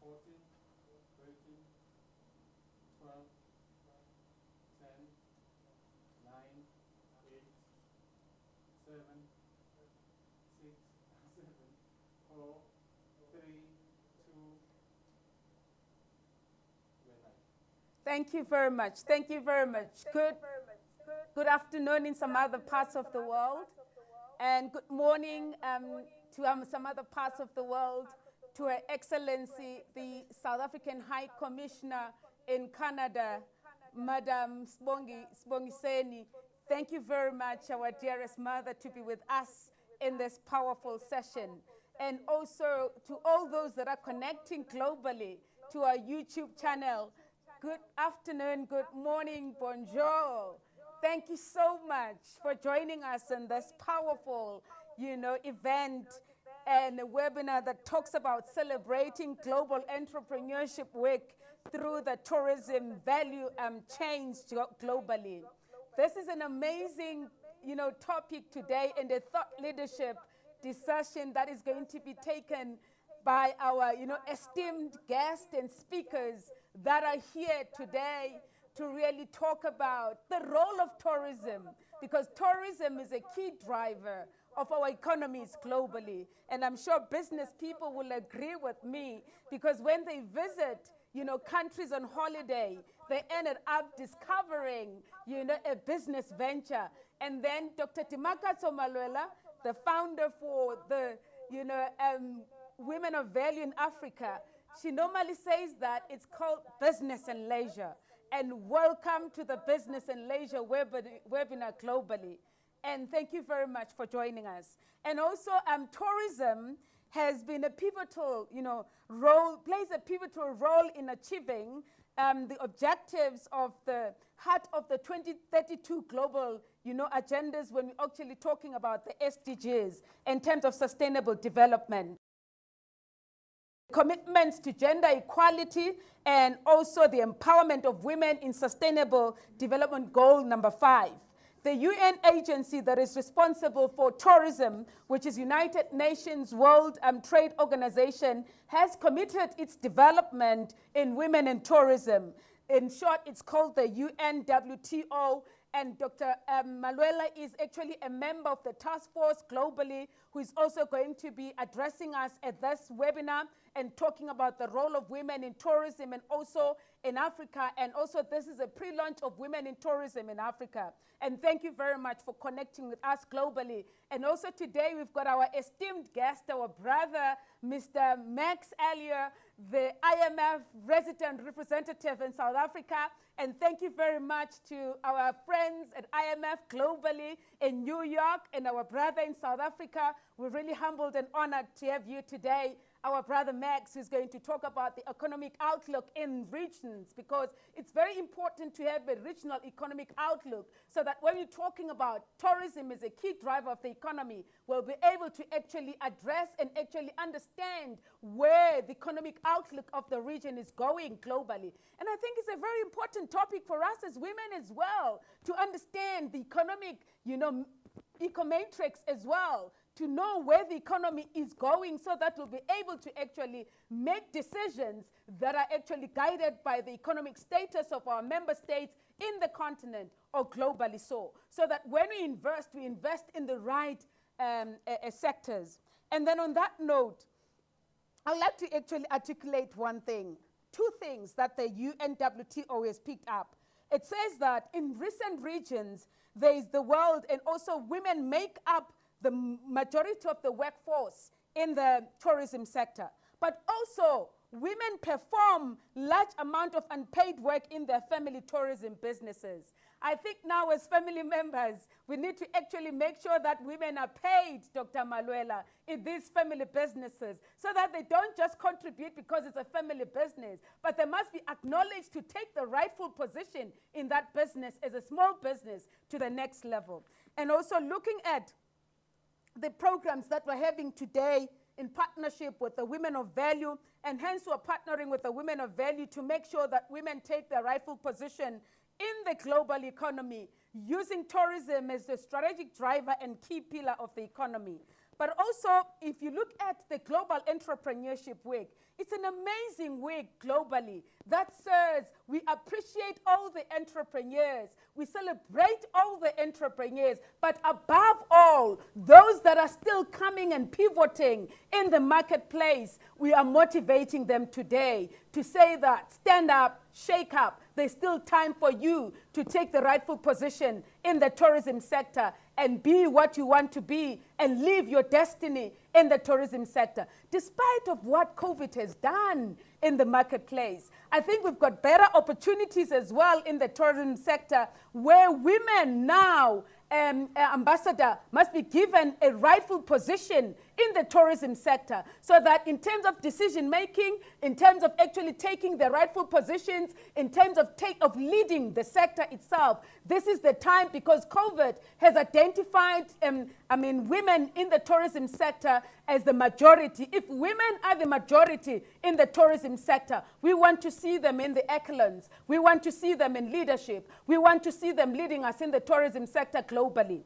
14, 13, 12, 10, 9, 8, 7, 6, 7, 4, 3, 2, we're live. Thank you very much. Thank you very much. Good afternoon in some other parts of the world. And good morning to some other parts of the world, to Her Excellency, the South African High Commissioner in Canada, Madam Sibongiseni. Thank you very much, our dearest mother, to be with us in this powerful session. And also to all those that are connecting globally to our YouTube channel. Good afternoon, good morning, bonjour. Thank you so much for joining us in this powerful, event and a webinar that talks about celebrating global entrepreneurship week through the tourism value change globally. This is an amazing, topic today, and a thought leadership discussion that is going to be taken by our, esteemed guests and speakers that are here today to really talk about the role of tourism, because tourism is a key driver of our economies globally. And I'm sure business people will agree with me, because when they visit, countries on holiday, they ended up discovering, a business venture. And then Dr. Timakatso Malwela, the founder for the, Women of Value in Africa, she normally says that it's called business and leisure. And welcome to the Business and Leisure webinar globally. And thank you very much for joining us. And also, tourism has been a pivotal, plays a pivotal role in achieving the objectives of the heart of the 2032 global, agendas, when we're actually talking about the SDGs in terms of sustainable development. Commitments to gender equality, and also the empowerment of women in sustainable development goal number 5. The UN agency that is responsible for tourism, which is United Nations World Trade Organization, has committed its development in women in tourism. In short, it's called the UNWTO. And Dr. Malwela is actually a member of the task force globally, who is also going to be addressing us at this webinar and talking about the role of women in tourism and also in Africa. And also, this is a pre-launch of Women in Tourism in Africa. And thank you very much for connecting with us globally. And also today, we've got our esteemed guest, our brother, Mr. Max Ellier, the IMF resident representative in South Africa. And thank you very much to our friends at IMF globally in New York and our brother in South Africa. We're really humbled and honored to have you today. Our brother Max, who's going to talk about the economic outlook in regions, because it's very important to have a regional economic outlook, so that when you're talking about tourism as a key driver of the economy, we'll be able to actually address and actually understand where the economic outlook of the region is going globally. And I think it's a very important topic for us as women as well, to understand the economic, econometrics as well, to know where the economy is going, so that we'll be able to actually make decisions that are actually guided by the economic status of our member states in the continent, or globally so that when we invest in the right sectors. And then on that note, I'd like to actually articulate two things that the UNWTO has picked up. It says that in recent regions, there is the world, and also women make up the majority of the workforce in the tourism sector. But also, women perform large amount of unpaid work in their family tourism businesses. I think now as family members, we need to actually make sure that women are paid, Dr. Malwela, in these family businesses, so that they don't just contribute because it's a family business, but they must be acknowledged to take the rightful position in that business as a small business to the next level. And also looking at the programs that we're having today in partnership with the Women of Value, and hence we're partnering with the Women of Value to make sure that women take their rightful position in the global economy, using tourism as the strategic driver and key pillar of the economy. But also, if you look at the Global Entrepreneurship Week, it's an amazing week globally that says we appreciate all the entrepreneurs, we celebrate all the entrepreneurs, but above all, those that are still coming and pivoting in the marketplace, we are motivating them today to say that stand up, shake up. There's still time for you to take the rightful position in the tourism sector and be what you want to be and live your destiny in the tourism sector. Despite of what COVID has done in the marketplace, I think we've got better opportunities as well in the tourism sector where women now, Ambassador, must be given a rightful position in the tourism sector so that in terms of decision making, in terms of actually taking the rightful positions, in terms of leading the sector itself, this is the time because COVID has identified, women in the tourism sector as the majority. If women are the majority in the tourism sector, we want to see them in the echelons. We want to see them in leadership. We want to see them leading us in the tourism sector globally.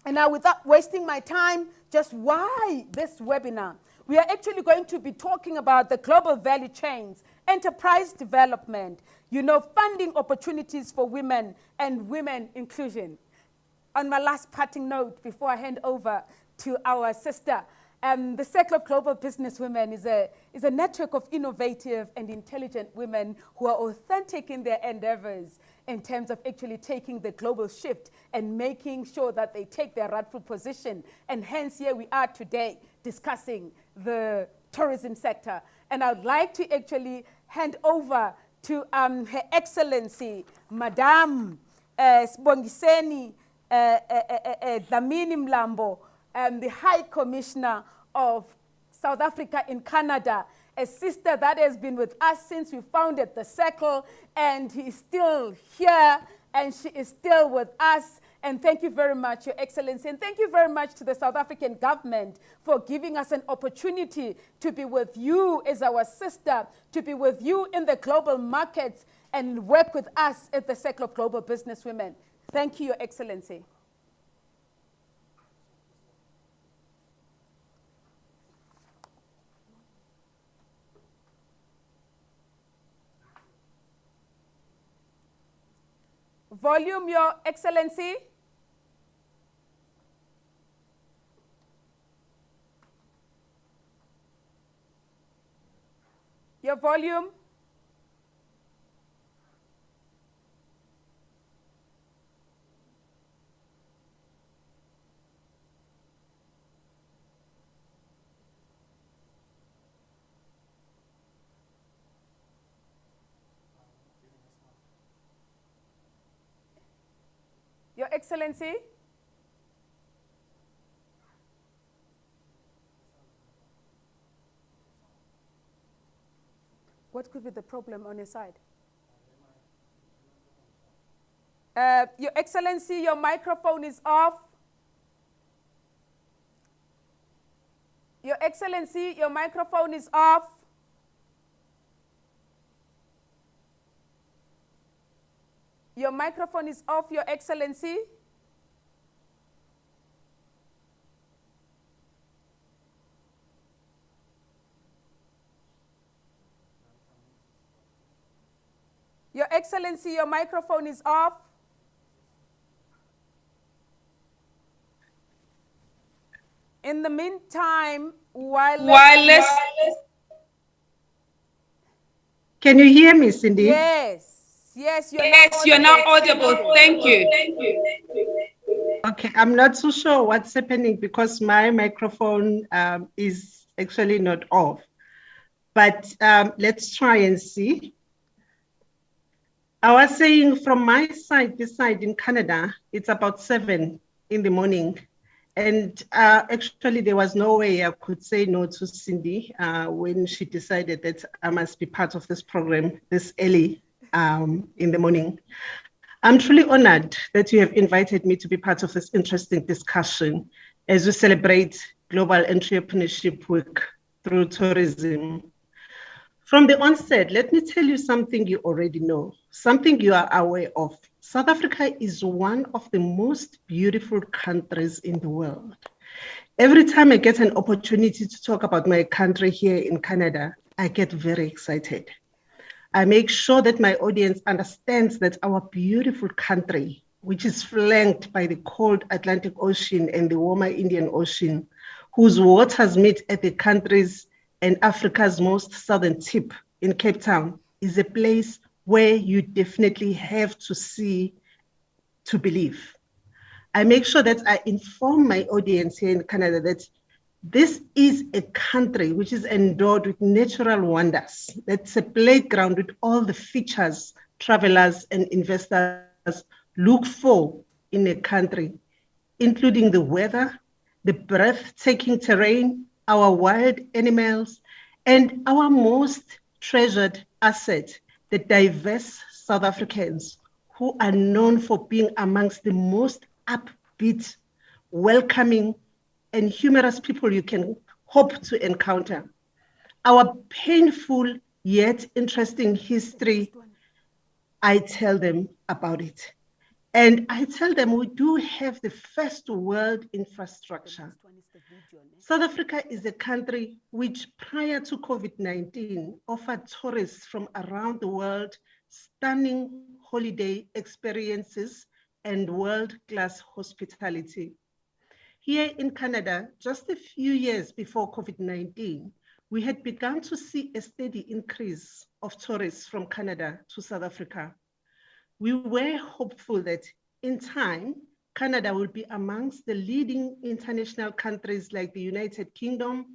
And now, without wasting my time, just why this webinar? We are actually going to be talking about the global value chains, enterprise development, funding opportunities for women and women inclusion. On my last parting note, before I hand over to our sister, the Circle of Global Businesswomen is a network of innovative and intelligent women who are authentic in their endeavors in terms of actually taking the global shift and making sure that they take their rightful position. And hence, here we are today discussing the tourism sector. And I'd like to actually hand over to Her Excellency, Madame Sibongiseni Dlamini Mlambo, the High Commissioner of South Africa in Canada, a sister that has been with us since we founded the Circle, and he is still here, and she is still with us. And thank you very much, Your Excellency. And thank you very much to the South African government for giving us an opportunity to be with you as our sister, to be with you in the global markets and work with us at the Circle of Global Businesswomen. Thank you, Your Excellency. Volume, Your Excellency. Your volume. Your Excellency. What could be the problem on your side? Your Excellency, your microphone is off. Your Excellency, your microphone is off. Your microphone is off, Your Excellency. Your Excellency, your microphone is off. In the meantime, wireless. Can you hear me, Cindy? Yes. Yes, you're now audible. Thank you. Okay, I'm not so sure what's happening because my microphone is actually not off. But let's try and see. I was saying from my side, this side in Canada, it's about 7 in the morning. And actually, there was no way I could say no to Cindy when she decided that I must be part of this program this early in the morning. I'm truly honored that you have invited me to be part of this interesting discussion as we celebrate Global Entrepreneurship Week through tourism. From the onset, let me tell you something you already know, something you are aware of. South Africa is one of the most beautiful countries in the world. Every time I get an opportunity to talk about my country here in Canada, I get very excited. I make sure that my audience understands that our beautiful country, which is flanked by the cold Atlantic Ocean and the warmer Indian Ocean, whose waters meet at the country's and Africa's most southern tip in Cape Town, is a place where you definitely have to see to believe. I make sure that I inform my audience here in Canada that this is a country which is endowed with natural wonders. That's a playground with all the features travelers and investors look for in a country, including the weather, the breathtaking terrain, our wild animals, and our most treasured asset, the diverse South Africans who are known for being amongst the most upbeat, welcoming, and humorous people you can hope to encounter. Our painful yet interesting history, I tell them about it. And I tell them we do have the first world infrastructure. South Africa is a country which prior to COVID-19 offered tourists from around the world stunning holiday experiences and world-class hospitality. Here in Canada, just a few years before COVID-19, we had begun to see a steady increase of tourists from Canada to South Africa. We were hopeful that in time, Canada will be amongst the leading international countries like the United Kingdom,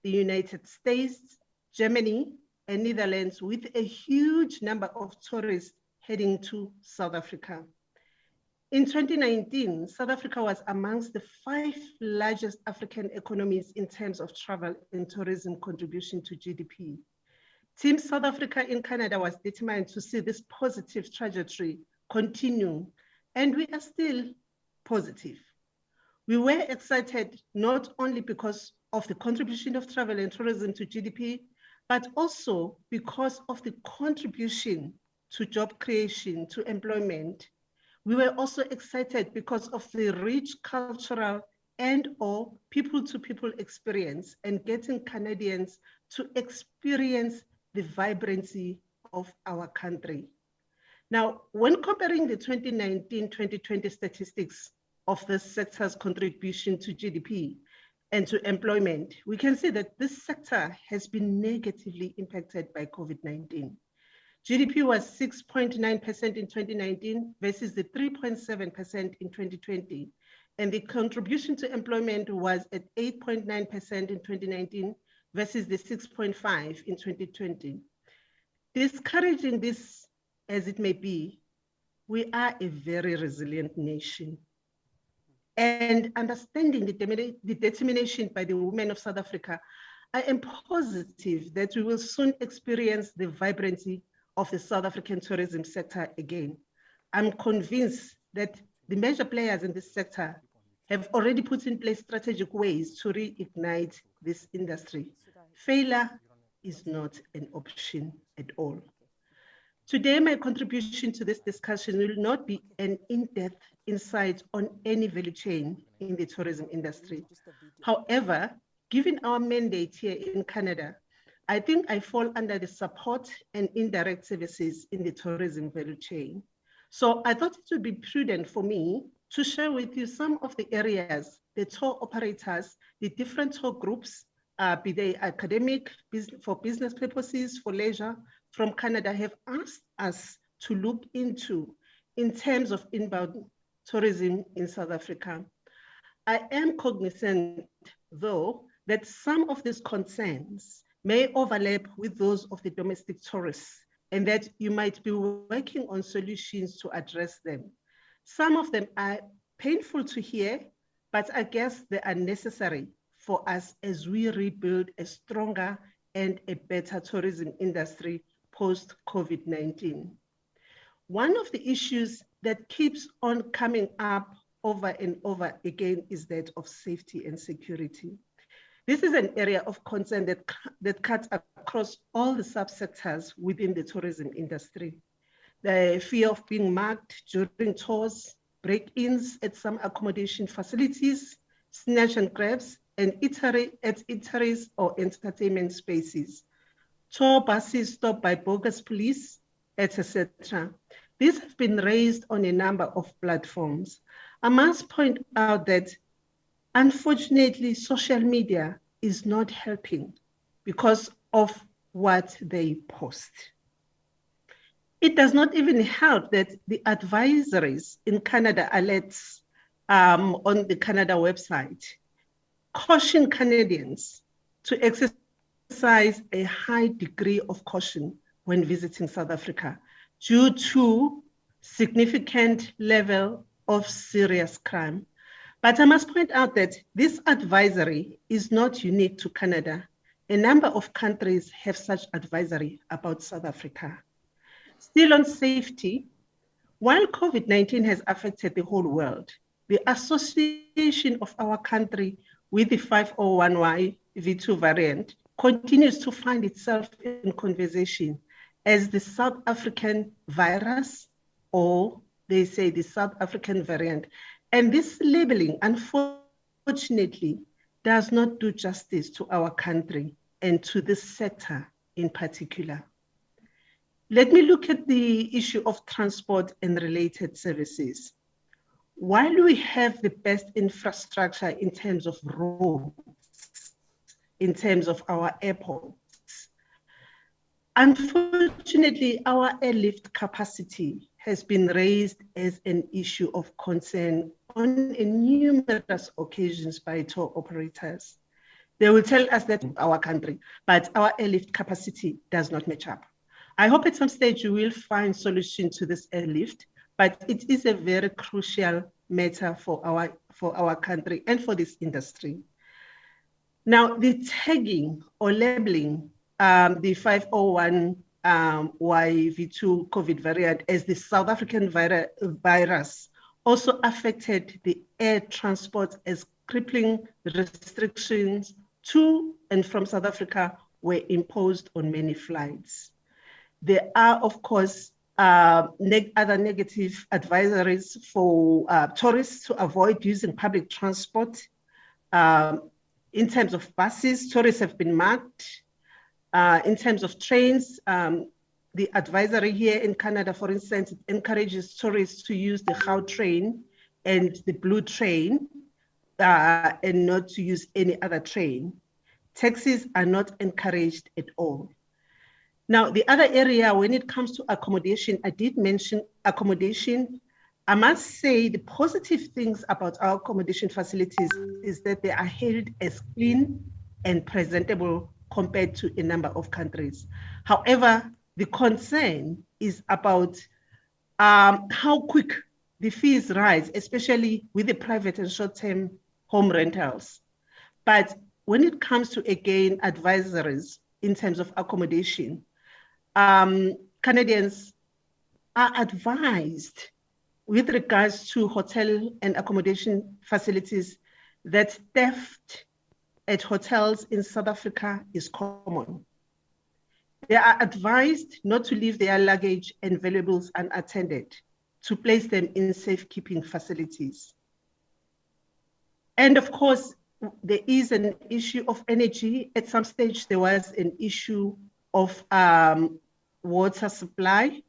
the United States, Germany, and Netherlands, with a huge number of tourists heading to South Africa. In 2019, South Africa was amongst the 5 largest African economies in terms of travel and tourism contribution to GDP. Team South Africa in Canada was determined to see this positive trajectory continue, and we are still positive. We were excited not only because of the contribution of travel and tourism to GDP, but also because of the contribution to job creation, to employment. We were also excited because of the rich cultural and/or people-to-people experience and getting Canadians to experience the vibrancy of our country. Now, when comparing the 2019-2020 statistics of this sector's contribution to GDP and to employment, we can see that this sector has been negatively impacted by COVID-19. GDP was 6.9% in 2019 versus the 3.7% in 2020. And the contribution to employment was at 8.9% in 2019 versus the 6.5% in 2020. Discouraging this as it may be, we are a very resilient nation. And understanding the determination by the women of South Africa, I am positive that we will soon experience the vibrancy of the South African tourism sector again. I'm convinced that the major players in this sector have already put in place strategic ways to reignite this industry. Failure is not an option at all. Today, my contribution to this discussion will not be an in-depth insight on any value chain in the tourism industry. However, given our mandate here in Canada, I think I fall under the support and indirect services in the tourism value chain. So I thought it would be prudent for me to share with you some of the areas the tour operators, the different tour groups, be they academic, for business purposes, for leisure, from Canada have asked us to look into in terms of inbound tourism in South Africa. I am cognizant, though, that some of these concerns may overlap with those of the domestic tourists, and that you might be working on solutions to address them. Some of them are painful to hear, but I guess they are necessary for us as we rebuild a stronger and a better tourism industry post-COVID-19. One of the issues that keeps on coming up over and over again is that of safety and security. This is an area of concern that cuts across all the subsectors within the tourism industry. The fear of being mugged during tours, break-ins at some accommodation facilities, snatch and grabs, and eateries or entertainment spaces. Tour buses stopped by bogus police, etc. These have been raised on a number of platforms. I must point out that, unfortunately, social media is not helping because of what they post. It does not even help that the advisories in Canada alerts on the Canada website caution Canadians to exercise a high degree of caution when visiting South Africa due to significant level of serious crime. But I must point out that this advisory is not unique to Canada. A number of countries have such advisory about South Africa. Still on safety, while COVID-19 has affected the whole world, the association of our country with the 501Y-V2 variant continues to find itself in conversation as the South African virus, or they say the South African variant. And this labeling, unfortunately, does not do justice to our country and to this sector in particular. Let me look at the issue of transport and related services. While we have the best infrastructure in terms of roads, in terms of our airports, unfortunately, our airlift capacity has been raised as an issue of concern on numerous occasions by tour operators. They will tell us that our country, but our airlift capacity does not match up. I hope at some stage you will find solution to this airlift, but it is a very crucial matter for our country and for this industry. Now, the tagging or labeling the 501Y-V2 COVID variant as the South African virus also affected the air transport as crippling restrictions to and from South Africa were imposed on many flights. There are, of course, other negative advisories for tourists to avoid using public transport. In terms of buses, tourists have been marked. In terms of trains, the advisory here in Canada, for instance, it encourages tourists to use the Gautrain and the Blue Train and not to use any other train. Taxis are not encouraged at all. Now, the other area, when it comes to accommodation, I did mention accommodation. I must say the positive things about our accommodation facilities is that they are held as clean and presentable compared to a number of countries. However, the concern is about how quick the fees rise, especially with the private and short-term home rentals. But when it comes to, again, advisories in terms of accommodation, Canadians are advised with regards to hotel and accommodation facilities that theft at hotels in South Africa is common. They are advised not to leave their luggage and valuables unattended, to place them in safekeeping facilities. And of course, there is an issue of energy. At some stage, there was an issue of water supply,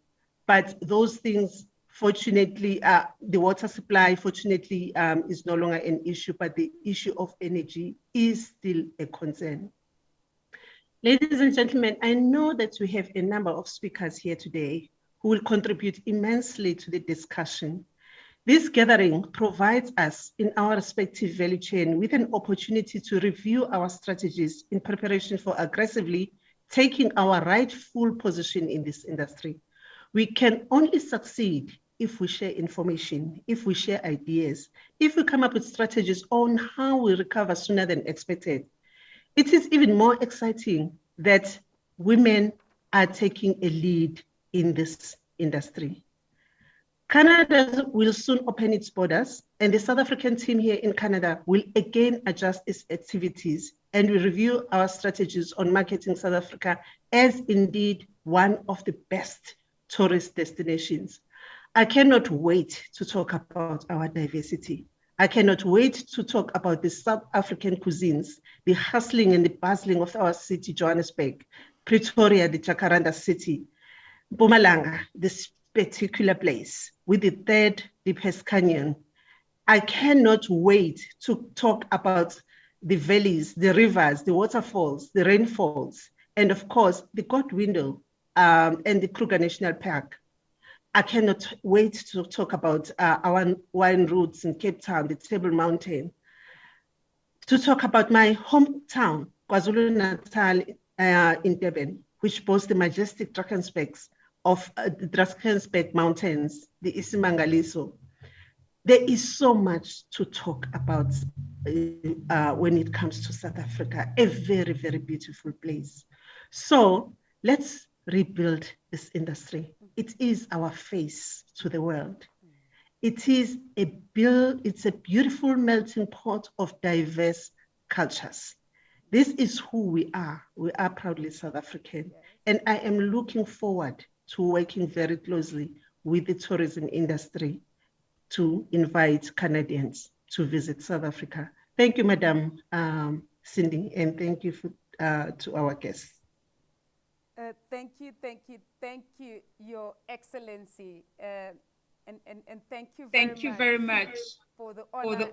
but those things, fortunately, the water supply, fortunately, is no longer an issue, but the issue of energy is still a concern. Ladies and gentlemen, I know that we have a number of speakers here today who will contribute immensely to the discussion. This gathering provides us in our respective value chain with an opportunity to review our strategies in preparation for aggressively taking our rightful position in this industry. We can only succeed if we share information, if we share ideas, if we come up with strategies on how we recover sooner than expected. It is even more exciting that women are taking a lead in this industry. Canada will soon open its borders, and the South African team here in Canada will again adjust its activities and we review our strategies on marketing South Africa as indeed one of the best tourist destinations. I cannot wait to talk about our diversity. I cannot wait to talk about the South African cuisines, the hustling and the bustling of our city, Johannesburg, Pretoria, the Jacaranda city, Mpumalanga, this particular place, with the third deepest canyon. I cannot wait to talk about the valleys, the rivers, the waterfalls, the rainfalls, and of course, the God Window and the Kruger National Park. I cannot wait to talk about our wine routes in Cape Town, the Table Mountain, to talk about my hometown, KwaZulu-Natal in Durban, which boasts the majestic Drakensbergs of the Drakensberg Mountains, the Isimangaliso. There is so much to talk about when it comes to South Africa, a very, very beautiful place. So let's rebuild this industry. It is our face to the world. It's a beautiful melting pot of diverse cultures. This is who we are. We are proudly South African. And I am looking forward to working very closely with the tourism industry to invite Canadians to visit South Africa. Thank you, Madam Cindy, and thank you to our guests. Thank you, Your Excellency. And thank you very much for the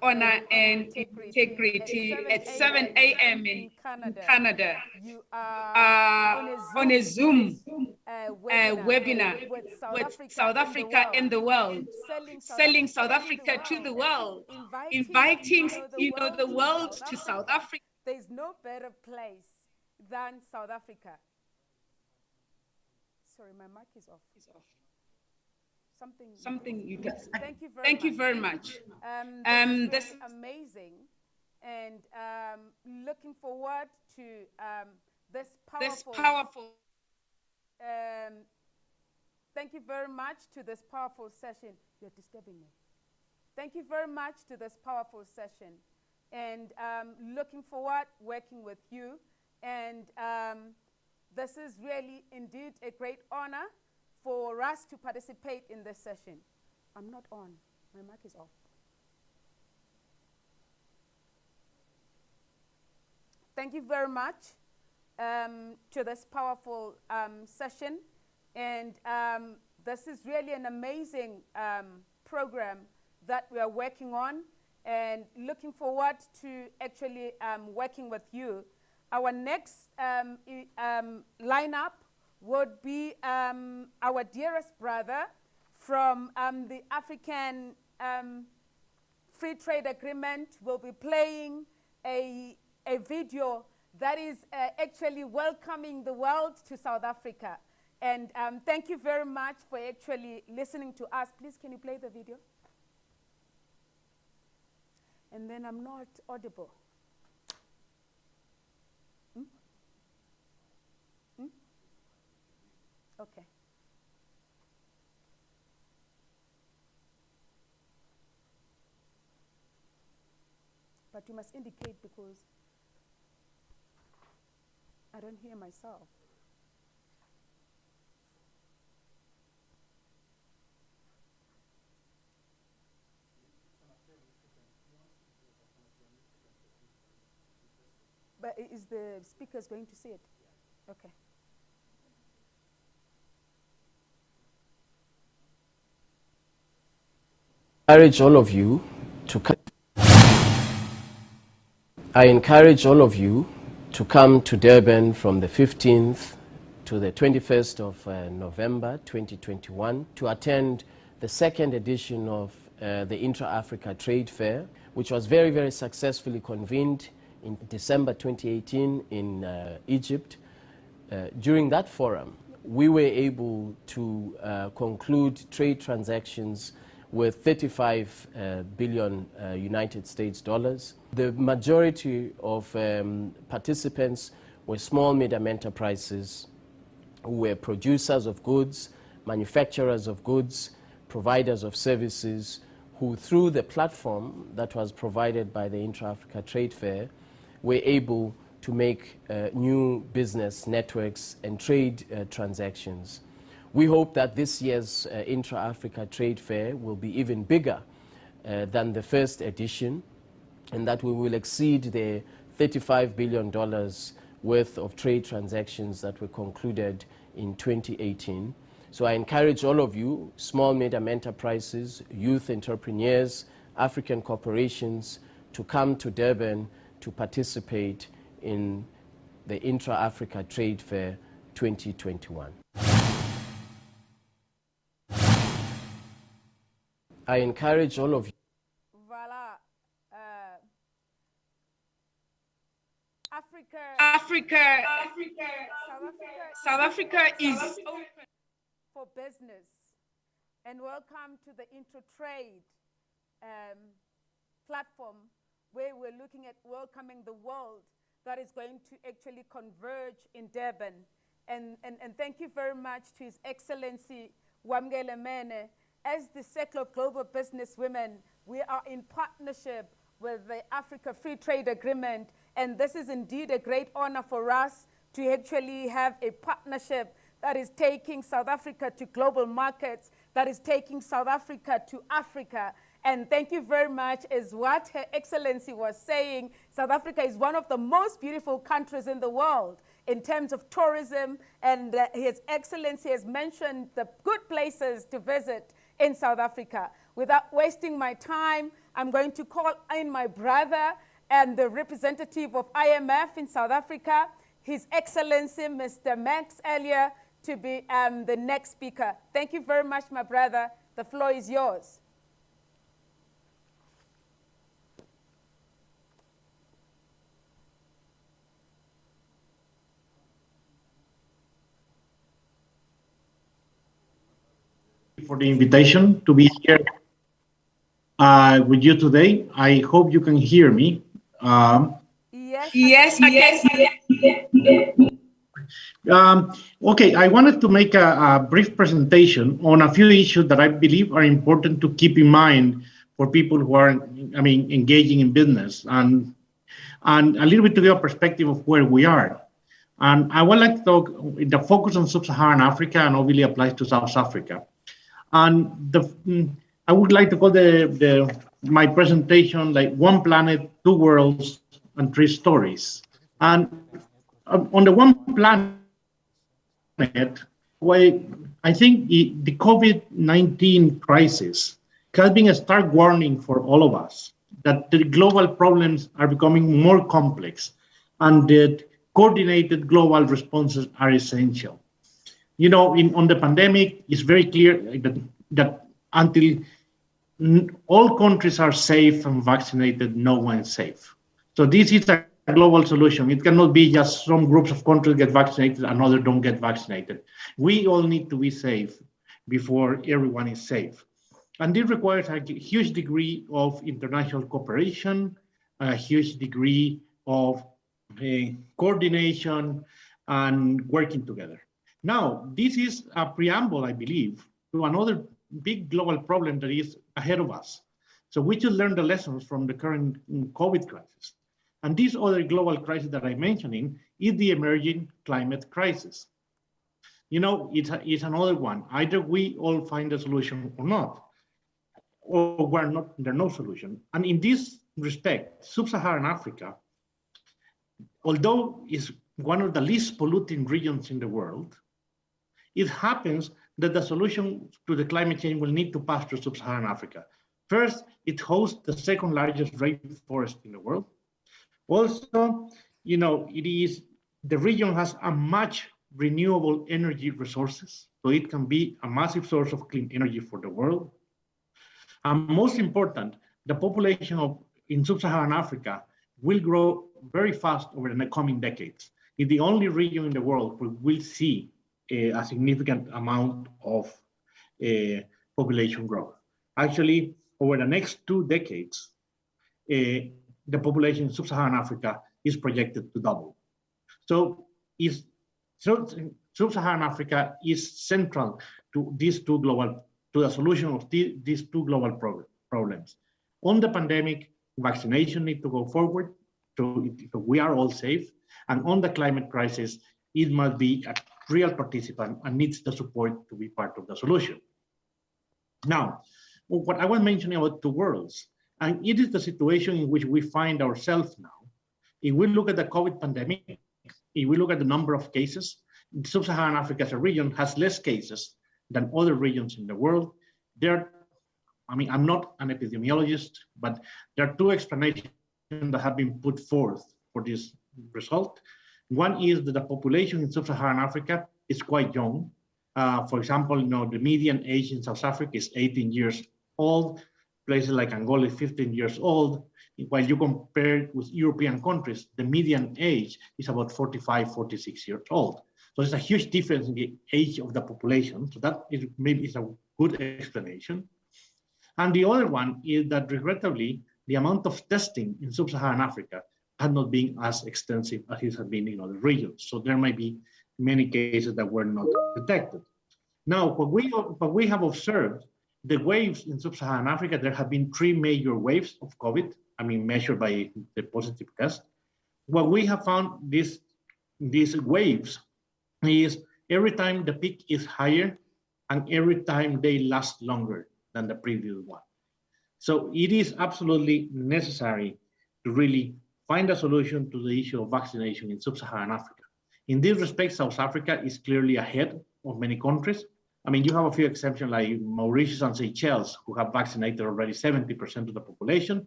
honor and integrity. At 7 a.m. in Canada, you are on a Zoom webinar with South Africa and the world, selling South Africa to the world, inviting the world to South Africa. There's no better place than South Africa. Sorry, my mic is off. Something you can. Thank you very much. This is amazing, and looking forward to this powerful. Thank you very much to this powerful session. You're disturbing me. Thank you very much to this powerful session, and looking forward working with you. And this is really indeed a great honor for us to participate in this session. I'm not on. My mic is off. Thank you very much to this powerful session. And this is really an amazing program that we are working on, and looking forward to actually working with you. Our next lineup would be our dearest brother from the African Free Trade Agreement. Will be playing a video that is actually welcoming the world to South Africa. And thank you very much for actually listening to us. Please, can you play the video? And then I'm not audible. Okay. But you must indicate, because I don't hear myself. But is the speakers going to see it? Okay. I encourage all of you to come. I encourage all of you to come to Durban from the 15th to the 21st of November 2021 to attend the second edition of the Intra-Africa Trade Fair, which was very, very successfully convened in December 2018 in Egypt. During that forum, we were able to conclude trade transactions with 35 billion United States dollars. The majority of participants were small, medium enterprises who were producers of goods, manufacturers of goods, providers of services, who through the platform that was provided by the Intra-Africa Trade Fair were able to make new business networks and trade transactions. We hope that this year's Intra-Africa Trade Fair will be even bigger than the first edition, and that we will exceed the $35 billion worth of trade transactions that were concluded in 2018. So I encourage all of you, small, medium enterprises, youth entrepreneurs, African corporations, to come to Durban to participate in the Intra-Africa Trade Fair 2021. I encourage all of you. Voilà. South Africa is open for business. And welcome to the Intra-Trade platform, where we're looking at welcoming the world that is going to actually converge in Durban. And thank you very much to His Excellency Wamgele Mene. As the Circle of Global Business Women, we are in partnership with the Africa Free Trade Agreement, and this is indeed a great honor for us to actually have a partnership that is taking South Africa to global markets, that is taking South Africa to Africa. And thank you very much. As what Her Excellency was saying, South Africa is one of the most beautiful countries in the world in terms of tourism, and His Excellency has mentioned the good places to visit in South Africa. Without wasting my time, I'm going to call in my brother and the representative of IMF in South Africa, His Excellency Mr. Max Elliott, to be the next speaker. Thank you very much, my brother. The floor is yours. For the invitation to be here with you today. I hope you can hear me. Yes, okay, I wanted to make a brief presentation on a few issues that I believe are important to keep in mind for people who are, engaging in business, and a little bit to give a perspective of where we are. And I would like to talk, the focus on sub-Saharan Africa and obviously applies to South Africa. And I would like to call my presentation like One Planet, Two Worlds, and Three Stories. And on the one planet, I think the COVID-19 crisis has been a stark warning for all of us that the global problems are becoming more complex and that coordinated global responses are essential. On the pandemic, it's very clear that until all countries are safe and vaccinated, no one is safe. So this is a global solution. It cannot be just some groups of countries get vaccinated and others don't get vaccinated. We all need to be safe before everyone is safe. And this requires a huge degree of international cooperation, a huge degree of coordination and working together. Now, this is a preamble, I believe, to another big global problem that is ahead of us. So we should learn the lessons from the current COVID crisis. And this other global crisis that I'm mentioning is the emerging climate crisis. It's another one. Either we all find a solution or not, or there's no solution. And in this respect, sub-Saharan Africa, although is one of the least polluting regions in the world, it happens that the solution to the climate change will need to pass through sub-Saharan Africa. First, it hosts the second largest rainforest in the world. Also, the region has a much renewable energy resources, so it can be a massive source of clean energy for the world. And most important, the population in sub-Saharan Africa will grow very fast over the coming decades. It's the only region in the world where we'll see a significant amount of population growth. Actually, over the next 2 decades, the population in sub-Saharan Africa is projected to double. So sub-Saharan Africa is central to the solution of these two global problems. On the pandemic, vaccination needs to go forward, so we are all safe. And on the climate crisis, it must be a real participant and needs the support to be part of the solution. Now, what I was mentioning about two worlds. And it is the situation in which we find ourselves now. If we look at the COVID pandemic, if we look at the number of cases, Sub-Saharan Africa as a region has less cases than other regions in the world. I mean, I'm not an epidemiologist, but there are two explanations that have been put forth for this result. One is that the population in Sub-Saharan Africa is quite young. For example, the median age in South Africa is 18 years old. Places like Angola is 15 years old. While you compare it with European countries, the median age is about 45, 46 years old. So there's a huge difference in the age of the population. So that is maybe is a good explanation. And the other one is that regrettably, the amount of testing in Sub-Saharan Africa had not been as extensive as it has been in other regions. So there might be many cases that were not detected. Now, what we have observed, the waves in Sub-Saharan Africa, there have been 3 major waves of COVID, measured by the positive test. What we have found these waves is every time the peak is higher and every time they last longer than the previous one. So it is absolutely necessary to really find a solution to the issue of vaccination in Sub-Saharan Africa. In this respect, South Africa is clearly ahead of many countries. You have a few exceptions like Mauritius and Seychelles, who have vaccinated already 70% of the population.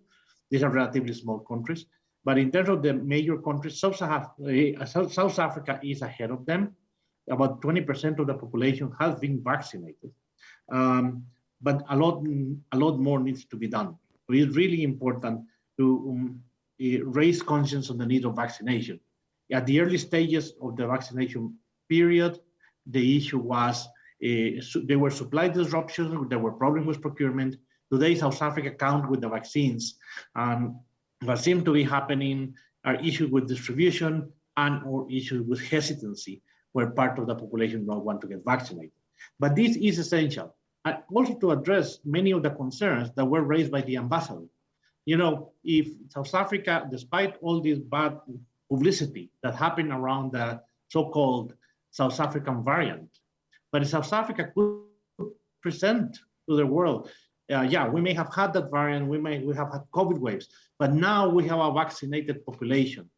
These are relatively small countries. But in terms of the major countries, South Africa is ahead of them. About 20% of the population has been vaccinated. But a lot more needs to be done. So it's really important to raise conscience on the need of vaccination. At the early stages of the vaccination period, the issue was there were supply disruptions, there were problems with procurement. Today, South Africa counts with the vaccines. What seems to be happening are issues with distribution and/or issues with hesitancy, where part of the population don't want to get vaccinated. But this is essential. Also to address many of the concerns that were raised by the ambassador. If South Africa, despite all this bad publicity that happened around the so-called South African variant, but if South Africa could present to the world, we may have had that variant, we have had COVID waves, but now we have a vaccinated population.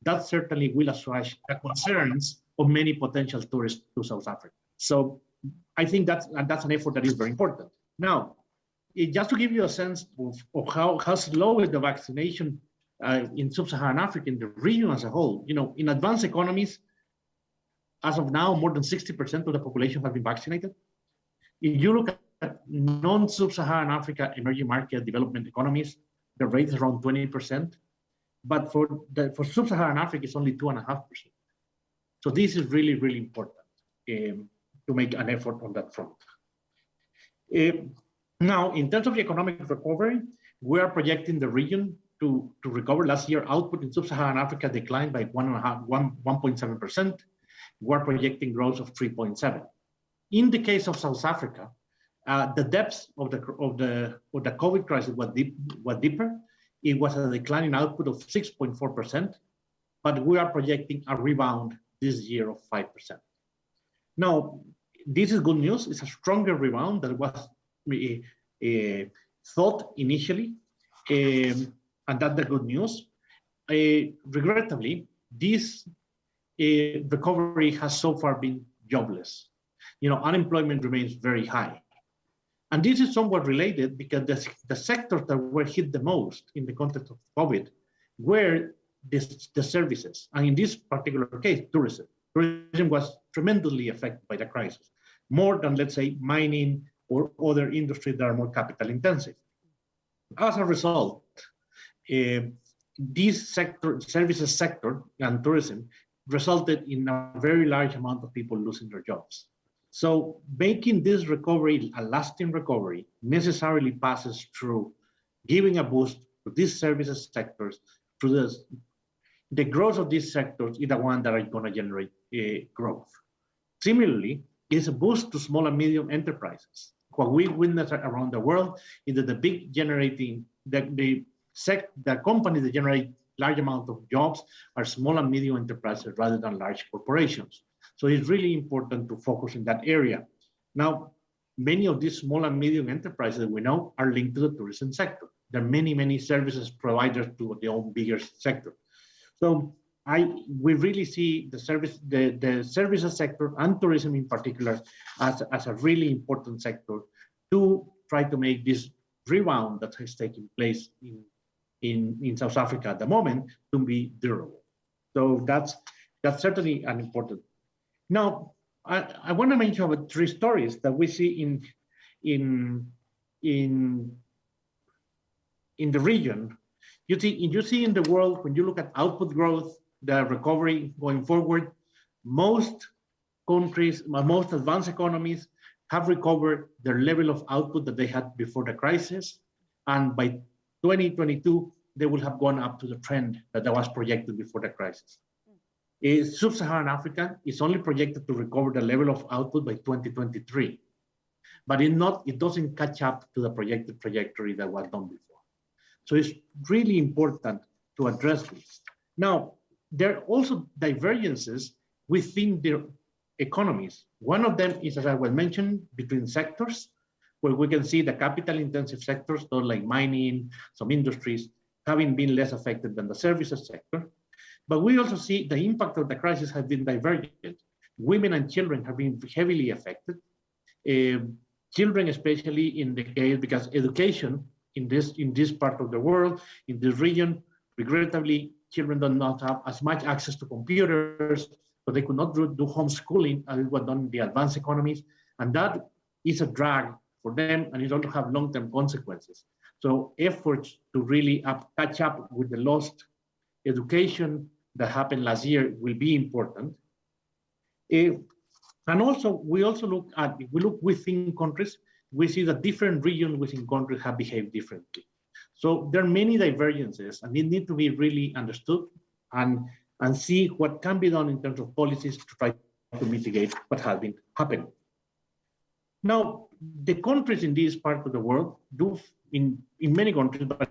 That certainly will assuage the concerns of many potential tourists to South Africa. So I think that's an effort that is very important. Now, just to give you a sense of how slow is the vaccination in Sub-Saharan Africa, in the region as a whole, in advanced economies, as of now, more than 60% of the population have been vaccinated. If you look at non-Sub-Saharan Africa emerging market development economies, the rate is around 20%. But for Sub-Saharan Africa, it's only 2.5%. So this is really, really important to make an effort on that front. Now, in terms of the economic recovery, we are projecting the region to recover. Last year, output in Sub-Saharan Africa declined by 1.7%. We're projecting growth of 3.7%. In the case of South Africa, the depths of the COVID crisis was deeper. It was a decline in output of 6.4%, but we are projecting a rebound this year of 5%. Now, this is good news. It's a stronger rebound than was thought initially, and that's the good news. Regrettably, this recovery has so far been jobless. Unemployment remains very high. And this is somewhat related because the sectors that were hit the most in the context of COVID were the services. And in this particular case, tourism. Tourism was tremendously affected by the crisis, more than, let's say, mining or other industries that are more capital intensive. As a result, this sector, services sector and tourism, resulted in a very large amount of people losing their jobs. So making this recovery a lasting recovery necessarily passes through giving a boost to these services sectors, through the growth of these sectors is the one that are going to generate growth. Similarly, it's a boost to small and medium enterprises. What we witness around the world is that the big generating, the companies that generate large amount of jobs are small and medium enterprises rather than large corporations. So it's really important to focus in that area. Now, many of these small and medium enterprises that we know are linked to the tourism sector. There are many, many services providers to the own bigger sector. So we really see the services sector and tourism in particular as a really important sector to try to make this rebound that has taken place in South Africa at the moment to be durable. So that's certainly an important. Now, I want to mention about 3 stories that we see in the region. You see in the world, when you look at output growth, the recovery going forward, most countries, most advanced economies have recovered their level of output that they had before the crisis. And by 2022, they will have gone up to the trend that was projected before the crisis. Sub-Saharan Africa is only projected to recover the level of output by 2023, but it doesn't catch up to the projected trajectory that was done before. So it's really important to address this. Now, there are also divergences within their economies. One of them is, as I was mentioned, between sectors, where we can see the capital-intensive sectors, so like mining, some industries, having been less affected than the services sector. But we also see the impact of the crisis has been divergent. Women and children have been heavily affected. Children, especially in the case, because education in this part of the world, in this region, regrettably, children do not have as much access to computers, so they could not do homeschooling as it was done in the advanced economies. And that is a drag for them, and it also have long-term consequences. So efforts to really catch up with the lost education that happened last year will be important. And also, we look within countries, we see that different regions within countries have behaved differently. So there are many divergences, and it needs to be really understood and see what can be done in terms of policies to try to mitigate what has been happening. Now, the countries in this part of the world do, in many countries, but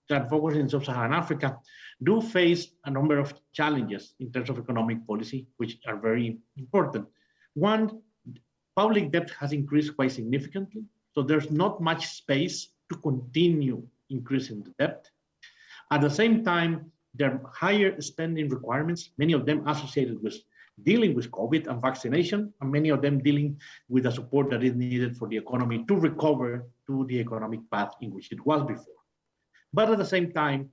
that focus in sub-Saharan Africa, do face a number of challenges in terms of economic policy, which are very important. One, public debt has increased quite significantly, so there's not much space to continue increasing the debt. At the same time, there are higher spending requirements, many of them associated with dealing with COVID and vaccination, and many of them dealing with the support that is needed for the economy to recover to the economic path in which it was before. But at the same time,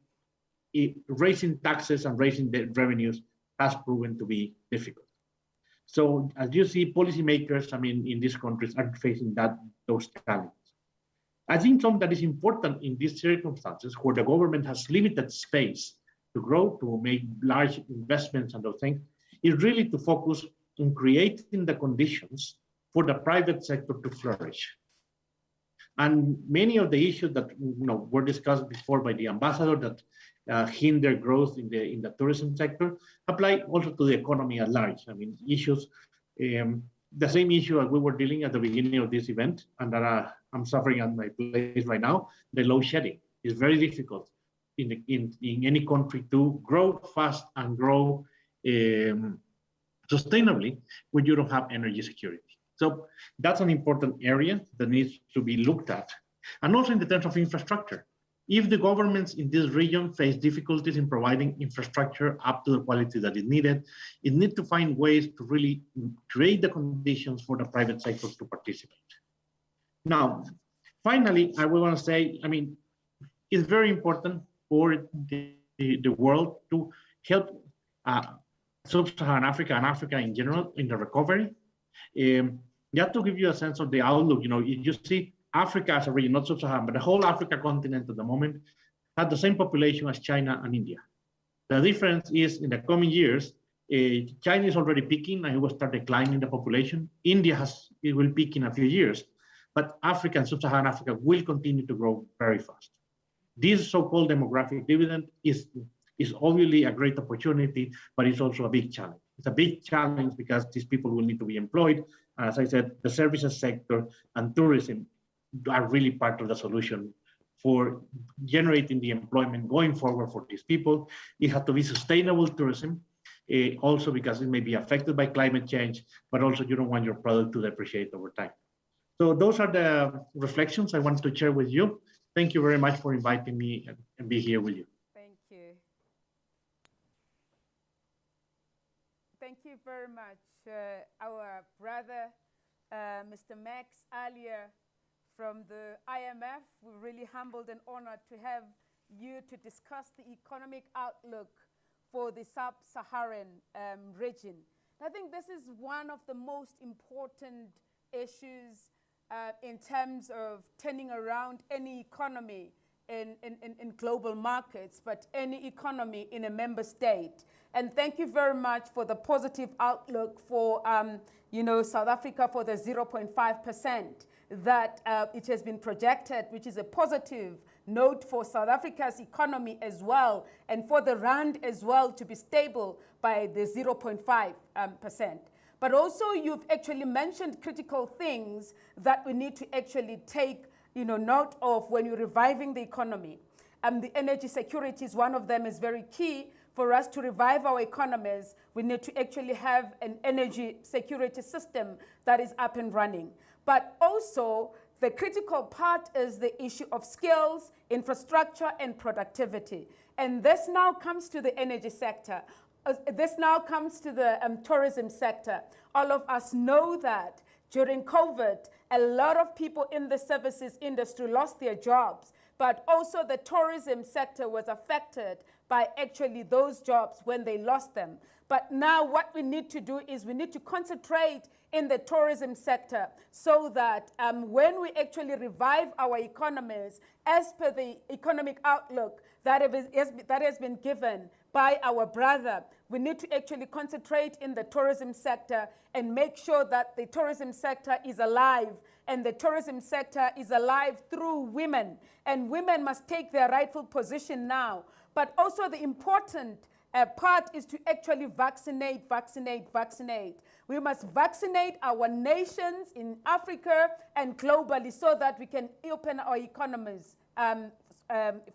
raising taxes and raising the revenues has proven to be difficult. So as you see, policymakers, in these countries are facing those challenges. I think something that is important in these circumstances where the government has limited space to grow, to make large investments and those things, is really to focus on creating the conditions for the private sector to flourish. And many of the issues that were discussed before by the ambassador that hinder growth in the tourism sector apply also to the economy at large. Issues, the same issue as we were dealing at the beginning of this event, and that I'm suffering at my place right now, the load shedding. It's very difficult in any country to grow fast and grow sustainably when you don't have energy security. So that's an important area that needs to be looked at. And also in the terms of infrastructure. If the governments in this region face difficulties in providing infrastructure up to the quality that is needed, it needs to find ways to really create the conditions for the private sector to participate. Now, finally, I will want to say, it's very important for the world to help sub-Saharan Africa and Africa in general in the recovery. Just to give you a sense of the outlook, you see Africa as a region, not sub-Saharan, but the whole Africa continent at the moment had the same population as China and India. The difference is in the coming years, China is already peaking and it will start declining the population. India it will peak in a few years, but Africa and sub-Saharan Africa will continue to grow very fast. This so-called demographic dividend is obviously a great opportunity, but it's also a big challenge. It's a big challenge because these people will need to be employed. As I said, the services sector and tourism are really part of the solution for generating the employment going forward for these people. It has to be sustainable tourism, also because it may be affected by climate change, but also you don't want your product to depreciate over time. So those are the reflections I wanted to share with you. Thank you very much for inviting me and be here with you. Thank you. Thank you very much, our brother, Mr. Max, earlier from the IMF. We're really humbled and honored to have you to discuss the economic outlook for the sub-Saharan region. I think this is one of the most important issues in terms of turning around any economy in global markets, but any economy in a member state. And thank you very much for the positive outlook for South Africa for the 0.5% that it has been projected, which is a positive note for South Africa's economy as well, and for the rand as well to be stable by the 0.5%. But also you've actually mentioned critical things that we need to actually take note of when you're reviving the economy. The energy security is one of them, is very key. For us to revive our economies, we need to actually have an energy security system that is up and running. But also, the critical part is the issue of skills, infrastructure, and productivity. And this now comes to the energy sector. This now comes to the tourism sector. All of us know that during COVID, a lot of people in the services industry lost their jobs, but also the tourism sector was affected by actually those jobs when they lost them. But now what we need to do is we need to concentrate in the tourism sector so that when we actually revive our economies, as per the economic outlook that has been given by our brother, we need to actually concentrate in the tourism sector and make sure that the tourism sector is alive, and the tourism sector is alive through women, and women must take their rightful position now. But also the important part is to actually vaccinate. We must vaccinate our nations in Africa and globally so that we can open our economies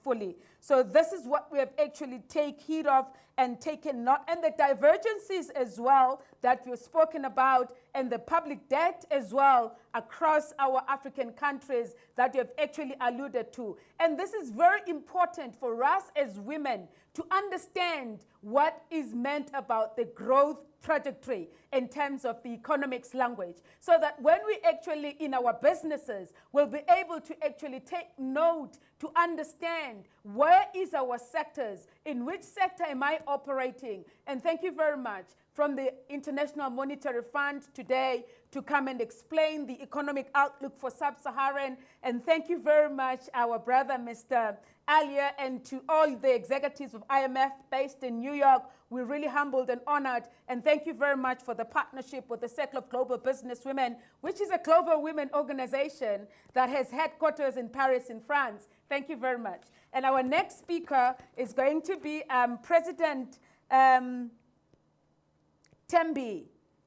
fully. So this is what we have actually taken heed of and taken note, and the divergences as well that we've spoken about, and the public debt as well across our African countries that we have actually alluded to. And this is very important for us as women to understand what is meant about the growth trajectory in terms of the economics language, so that when we actually in our businesses will be able to actually take note to understand where is our sectors, in which sector am I operating. And thank you very much from the International Monetary Fund today to come and explain the economic outlook for Sub-Saharan. And thank you very much, our brother, Mr. Alia, and to all the executives of IMF based in New York. We're really humbled and honored. And thank you very much for the partnership with the Circle of Global Business Women, which is a global women organization that has headquarters in Paris, in France. Thank you very much. And our next speaker is going to be President Tembi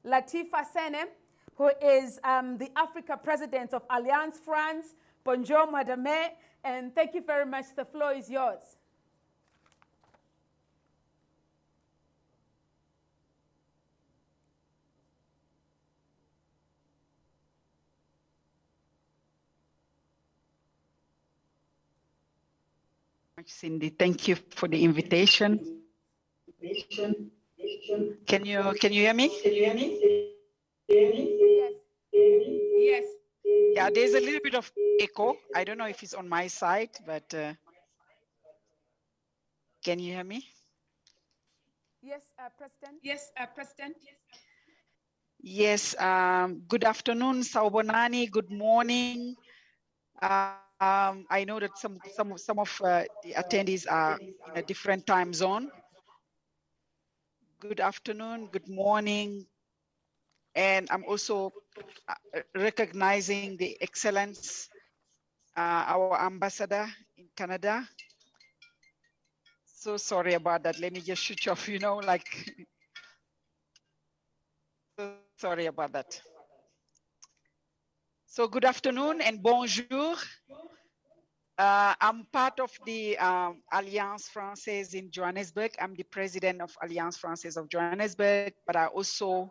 Latifa Senem, who is the Africa President of Alliance France. Bonjour, Madame, and thank you very much. The floor is yours. Cindy, thank you for the invitation. Can you hear me? Yes. Yes. Yeah, there's a little bit of echo. I don't know if it's on my side, but can you hear me? Yes, President. Yes, President. Yes. Good afternoon, Sawubonani. Good morning. I know that some of the attendees are in a different time zone. Good afternoon, good morning. And I'm also recognizing the excellence, our ambassador in Canada. So sorry about that. Let me just switch off, so sorry about that. So good afternoon and bonjour. I'm part of the Alliance Française in Johannesburg. I'm the president of Alliance Française of Johannesburg, but I also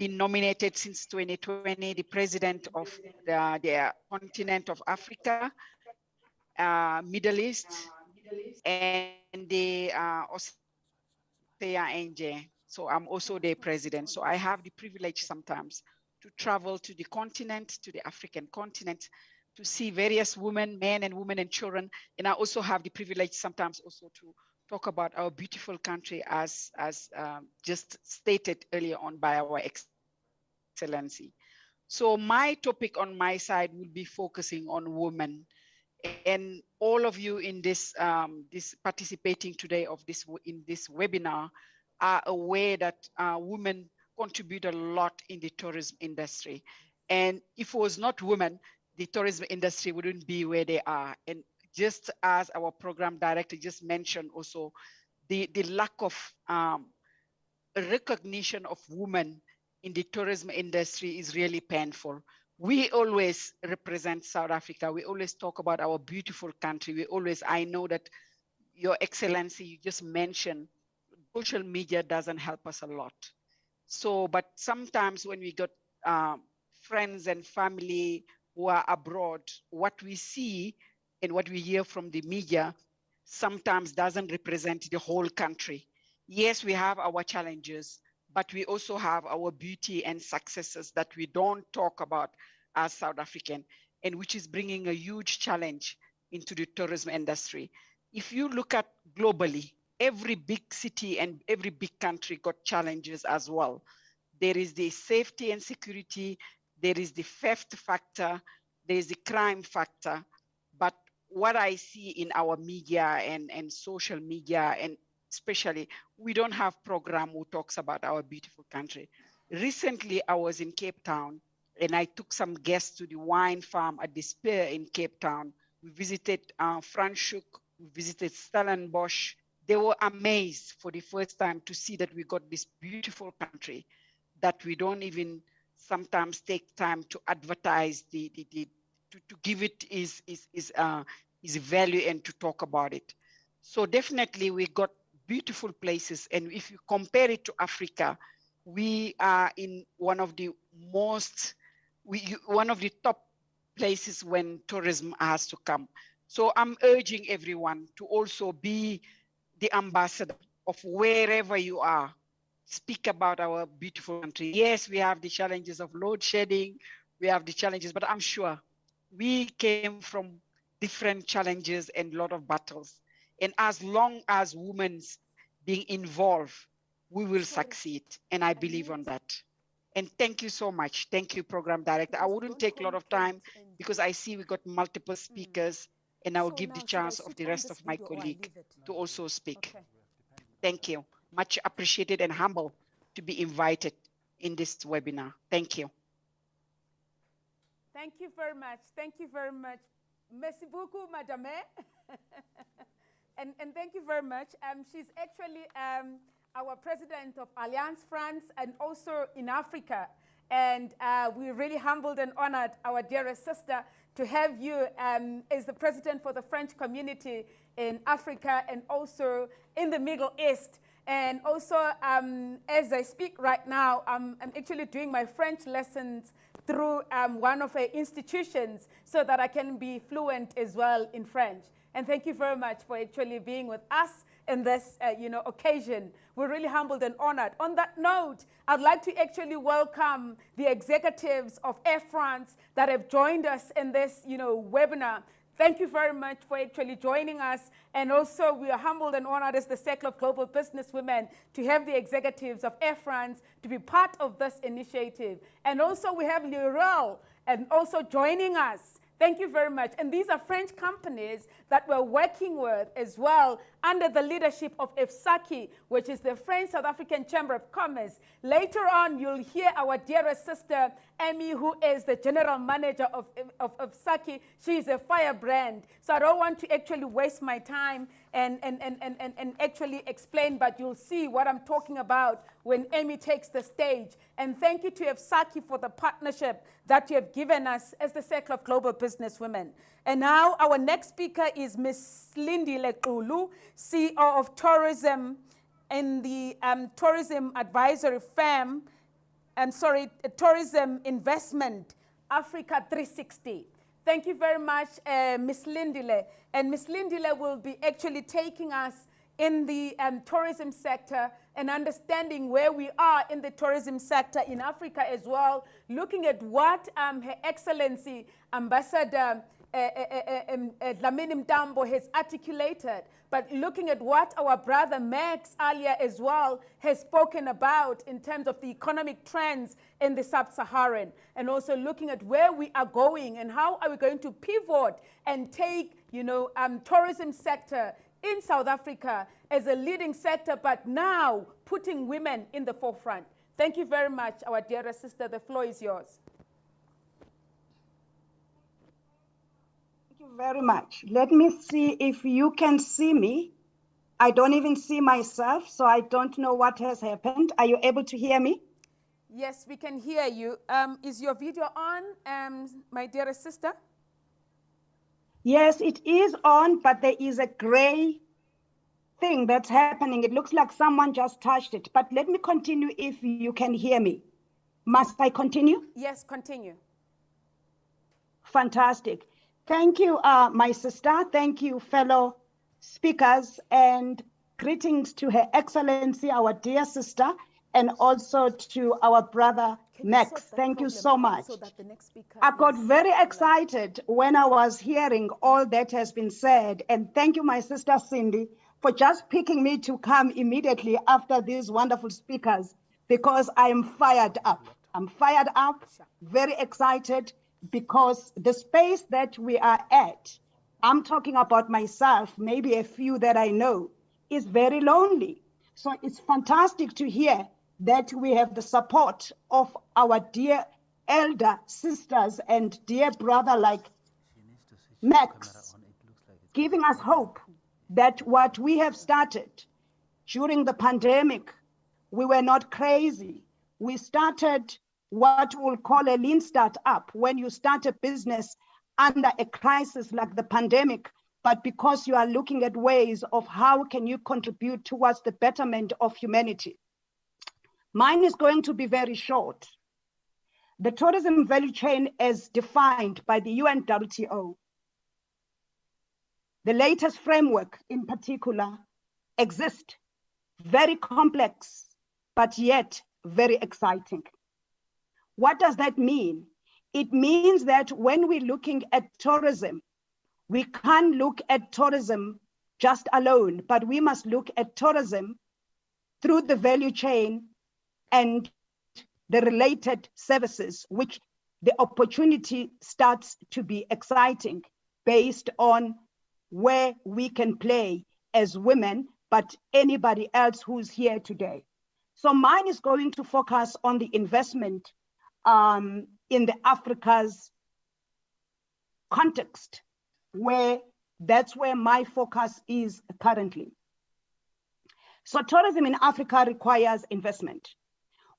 been nominated since 2020, the president of the continent of Africa, Middle East, and the Agm. So I'm also the president. So I have the privilege sometimes to travel to the continent, to the African continent, to see various women, men and women and children. And I also have the privilege sometimes also to talk about our beautiful country as just stated earlier on by our Excellency. So my topic on my side will be focusing on women. And all of you in this, this participating today in this webinar are aware that women contribute a lot in the tourism industry. And if it was not women, the tourism industry wouldn't be where they are. And just as our program director just mentioned also, the lack of recognition of women in the tourism industry is really painful. We always represent South Africa. We always talk about our beautiful country. We always, I know that Your Excellency, you just mentioned social media doesn't help us a lot. So, but sometimes when we got friends and family who are abroad, what we see and what we hear from the media sometimes doesn't represent the whole country. Yes, we have our challenges, but we also have our beauty and successes that we don't talk about as South African, and which is bringing a huge challenge into the tourism industry. If you look at globally, every big city and every big country got challenges as well. There is the safety and security, there is the theft factor, there is the crime factor. But what I see in our media and social media, and especially, we don't have program who talks about our beautiful country. Recently, I was in Cape Town and I took some guests to the wine farm at the Spear in Cape Town. We visited Franschhoek, we visited Stellenbosch. They were amazed for the first time to see that we got this beautiful country that we don't even sometimes take time to advertise, to give it is value and to talk about it. So definitely we got beautiful places. And if you compare it to Africa, we are in one of the top places when tourism has to come. So I'm urging everyone to also be the ambassador of wherever you are. Speak about our beautiful country. Yes, we have the challenges of load shedding, we have the challenges, but I'm sure we came from different challenges and a lot of battles. And as long as women being involved, we will succeed. And I believe on that. And thank you so much. Thank you, Program Director. I wouldn't take a lot of time because I see we got multiple speakers, and I will give the chance of the rest of my colleague to also speak. Okay. Thank you. Much appreciated and humble to be invited in this webinar. Thank you. Thank you very much. Thank you very much. Merci beaucoup, Madame. and thank you very much. She's actually our president of Alliance France and also in Africa. And we're really humbled and honored, our dearest sister, to have you as the president for the French community in Africa and also in the Middle East. And also, as I speak right now, I'm actually doing my French lessons through one of our institutions so that I can be fluent as well in French. And thank you very much for actually being with us in this occasion. We're really humbled and honored. On that note, I'd like to actually welcome the executives of Air France that have joined us in this webinar. Thank you very much for actually joining us. And also, we are humbled and honored as the Circle of Global Businesswomen to have the executives of Air France to be part of this initiative. And also, we have L'Oréal and also joining us. Thank you very much. And these are French companies that we're working with as well under the leadership of EFSACI, which is the French South African Chamber of Commerce. Later on, you'll hear our dearest sister, Amy, who is the general manager of EFSACI. She is a firebrand. So I don't want to actually waste my time and actually explain, but you'll see what I'm talking about when Amy takes the stage. And thank you to EFSACI for the partnership that you have given us as the Circle of Global Businesswomen. And now our next speaker is Ms. Lindy Lekulu, CEO of Tourism in the Tourism Advisory Firm, Tourism Investment Africa 360. Thank you very much, Ms. Lindile. And Ms. Lindile will be actually taking us in the tourism sector and understanding where we are in the tourism sector in Africa as well, looking at what Her Excellency Ambassador Dlamini Mtambo has articulated, but looking at what our brother Max earlier as well has spoken about in terms of the economic trends in the sub-Saharan, and also looking at where we are going and how are we going to pivot and take, tourism sector in South Africa as a leading sector, but now putting women in the forefront. Thank you very much, our dearest sister. The floor is yours. Thank you very much. Let me see if you can see me. I don't even see myself, so I don't know what has happened. Are you able to hear me? Yes, we can hear you. Is your video on, my dearest sister? Yes, it is on, but there is a gray thing that's happening. It looks like someone just touched it. But let me continue if you can hear me. Must I continue? Yes, continue. Fantastic. Thank you, my sister. Thank you, fellow speakers, and greetings to Her Excellency, our dear sister, and also to our brother Max. Thank you so much. I got very excited when I was hearing all that has been said, and thank you, my sister Cindy, for just picking me to come immediately after these wonderful speakers, because I am fired up. I'm fired up, very excited, because the space that we are at, I'm talking about myself, maybe a few that I know, is very lonely. So it's fantastic to hear that we have the support of our dear elder sisters and dear brother like Max, giving us hope that what we have started during the pandemic, we were not crazy. We started what we'll call a lean startup, when you start a business under a crisis like the pandemic, but because you are looking at ways of how can you contribute towards the betterment of humanity. Mine is going to be very short. The tourism value chain as defined by the UNWTO, the latest framework in particular, exists, very complex, but yet very exciting. What does that mean? It means that when we're looking at tourism, we can't look at tourism just alone, but we must look at tourism through the value chain and the related services, which the opportunity starts to be exciting based on where we can play as women, but anybody else who's here today. So mine is going to focus on the investment in the Africa's context, where that's where my focus is currently. So tourism in Africa requires investment.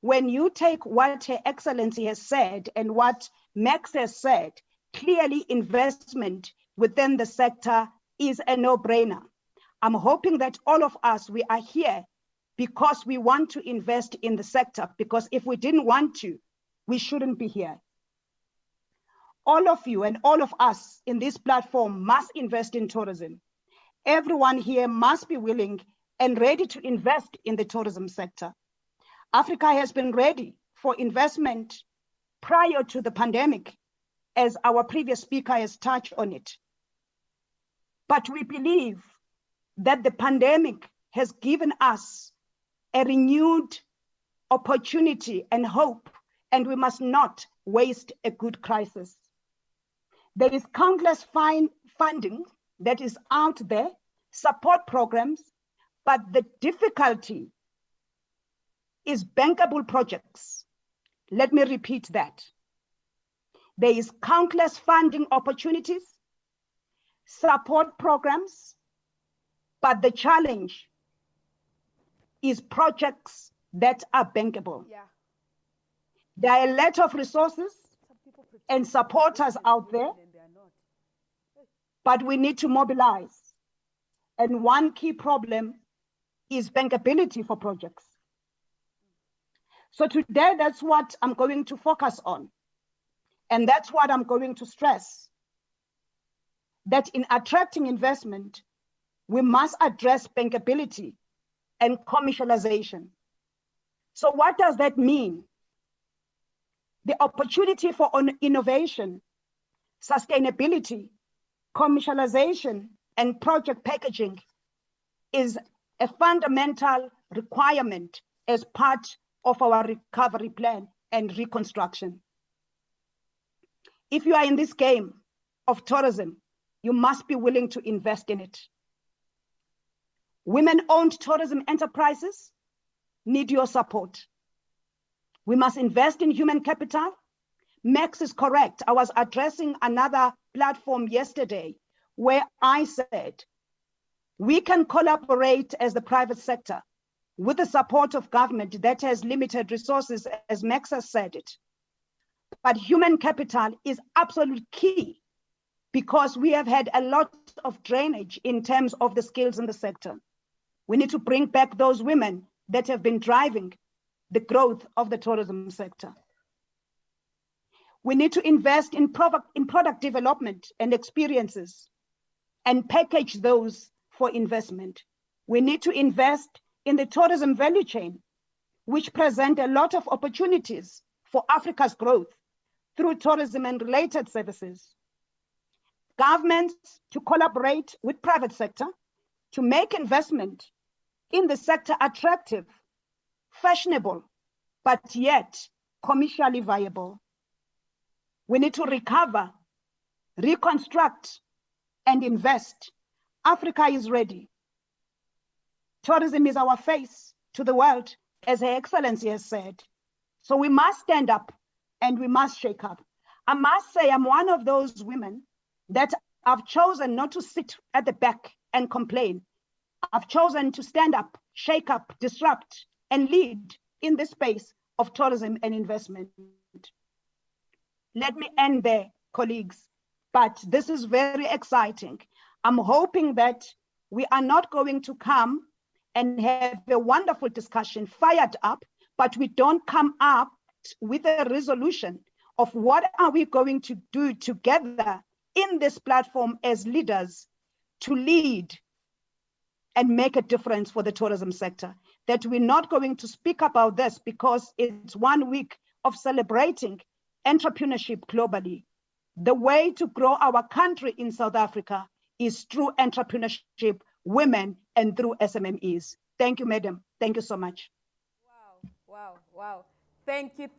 When you take what Her Excellency has said and what Max has said, clearly investment within the sector is a no-brainer. I'm hoping that all of us, we are here because we want to invest in the sector, because if we didn't want to, we shouldn't be here. All of you and all of us in this platform must invest in tourism. Everyone here must be willing and ready to invest in the tourism sector. Africa has been ready for investment prior to the pandemic, as our previous speaker has touched on it. But we believe that the pandemic has given us a renewed opportunity and hope, and we must not waste a good crisis. There is countless funding that is out there, support programs, but the difficulty is bankable projects. Let me repeat that. There is countless funding opportunities, support programs, but the challenge is projects that are bankable. Yeah. There are a lot of resources and supporters out there, but we need to mobilize. And one key problem is bankability for projects. So today, that's what I'm going to focus on. And that's what I'm going to stress, that in attracting investment, we must address bankability and commercialization. So what does that mean? The opportunity for innovation, sustainability, commercialization, and project packaging is a fundamental requirement as part of our recovery plan and reconstruction. If you are in this game of tourism, you must be willing to invest in it. Women-owned tourism enterprises need your support. We must invest in human capital. Max is correct. I was addressing another platform yesterday where I said, we can collaborate as the private sector with the support of government that has limited resources, as Max has said it. But human capital is absolutely key because we have had a lot of drainage in terms of the skills in the sector. We need to bring back those women that have been driving the growth of the tourism sector. We need to invest in product development and experiences and package those for investment. We need to invest in the tourism value chain, which present a lot of opportunities for Africa's growth through tourism and related services. Governments to collaborate with private sector to make investment in the sector attractive, fashionable, but yet commercially viable. We need to recover, reconstruct, and invest. Africa is ready. Tourism is our face to the world, as Her Excellency has said. So we must stand up and we must shake up. I must say I'm one of those women that have chosen not to sit at the back and complain. I've chosen to stand up, shake up, disrupt, and lead in the space of tourism and investment. Let me end there, colleagues, but this is very exciting. I'm hoping that we are not going to come and have a wonderful discussion, fired up, but we don't come up with a resolution of what are we going to do together in this platform as leaders to lead and make a difference for the tourism sector. That we're not going to speak about this because it's 1 week of celebrating entrepreneurship globally. The way to grow our country in South Africa is through entrepreneurship, women, and through SMMEs. Thank you, madam. Thank you so much. Wow. Thank you,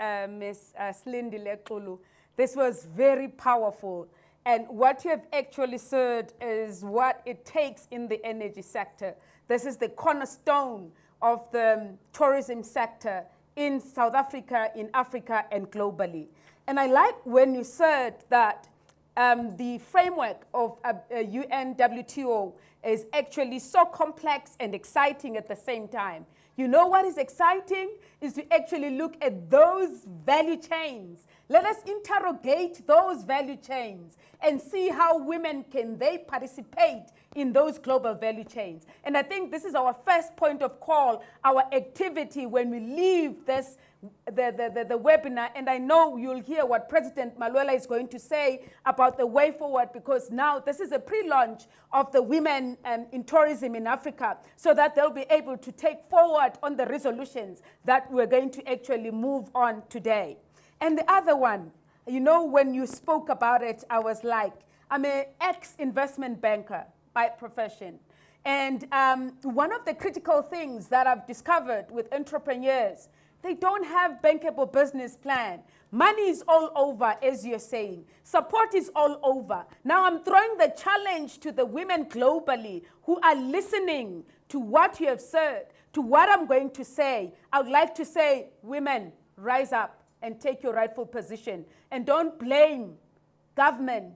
Ms. Slindile Xulu. This was very powerful. And what you have actually said is what it takes in the energy sector. This is the cornerstone of the tourism sector in South Africa, in Africa, and globally. And I like when you said that the framework of UNWTO is actually so complex and exciting at the same time. You know what is exciting is to actually look at those value chains. Let us interrogate those value chains and see how women can they participate in those global value chains. And I think this is our first point of call, our activity when we leave this the webinar, and I know you'll hear what President Malwela is going to say about the way forward, because now this is a pre-launch of the women in tourism in Africa, so that they'll be able to take forward on the resolutions that we're going to actually move on today. And the other one, you know, when you spoke about it, I was like, I'm an ex-investment banker by profession. And one of the critical things that I've discovered with entrepreneurs, they don't have bankable business plan. Money is all over, as you're saying. Support is all over. Now I'm throwing the challenge to the women globally who are listening to what you have said, to what I'm going to say. I would like to say, women, rise up and take your rightful position. And don't blame government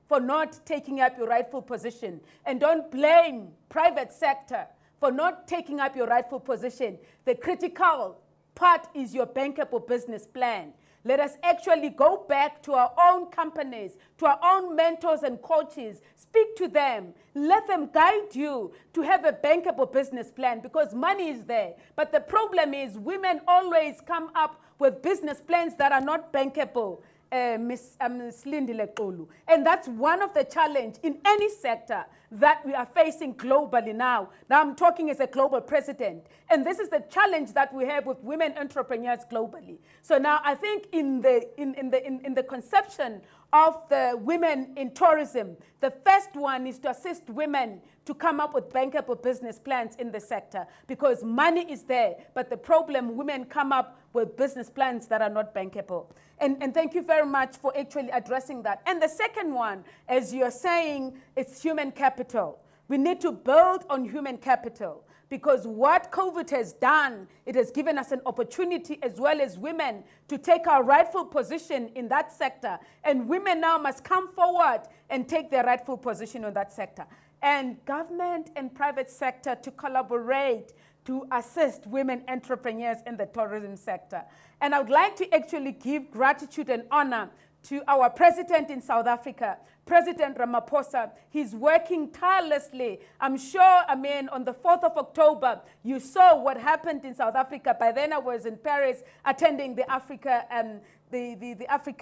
for not taking up your rightful position. And don't blame private sector for not taking up your rightful position. The critical part is your bankable business plan. Let us actually go back to our own companies, to our own mentors and coaches. Speak to them. Let them guide you to have a bankable business plan, because money is there. But the problem is women always come up with business plans that are not bankable. Ms. Lindile Xulu. And that's one of the challenges in any sector that we are facing globally now. Now I'm talking as a global president. And this is the challenge that we have with women entrepreneurs globally. So now I think in the conception of the women in tourism, the first one is to assist women to come up with bankable business plans in the sector, because money is there, but the problem, women come up with business plans that are not bankable. And thank you very much for actually addressing that. And the second one, as you're saying, it's human capital. We need to build on human capital, because what COVID has done, it has given us an opportunity as well as women to take our rightful position in that sector. And women now must come forward and take their rightful position in that sector. And government and private sector to collaborate to assist women entrepreneurs in the tourism sector. And I would like to actually give gratitude and honor to our president in South Africa, President Ramaphosa. He's working tirelessly. I'm sure, I mean, on the 4th of October, you saw what happened in South Africa. By then I was in Paris attending the Africa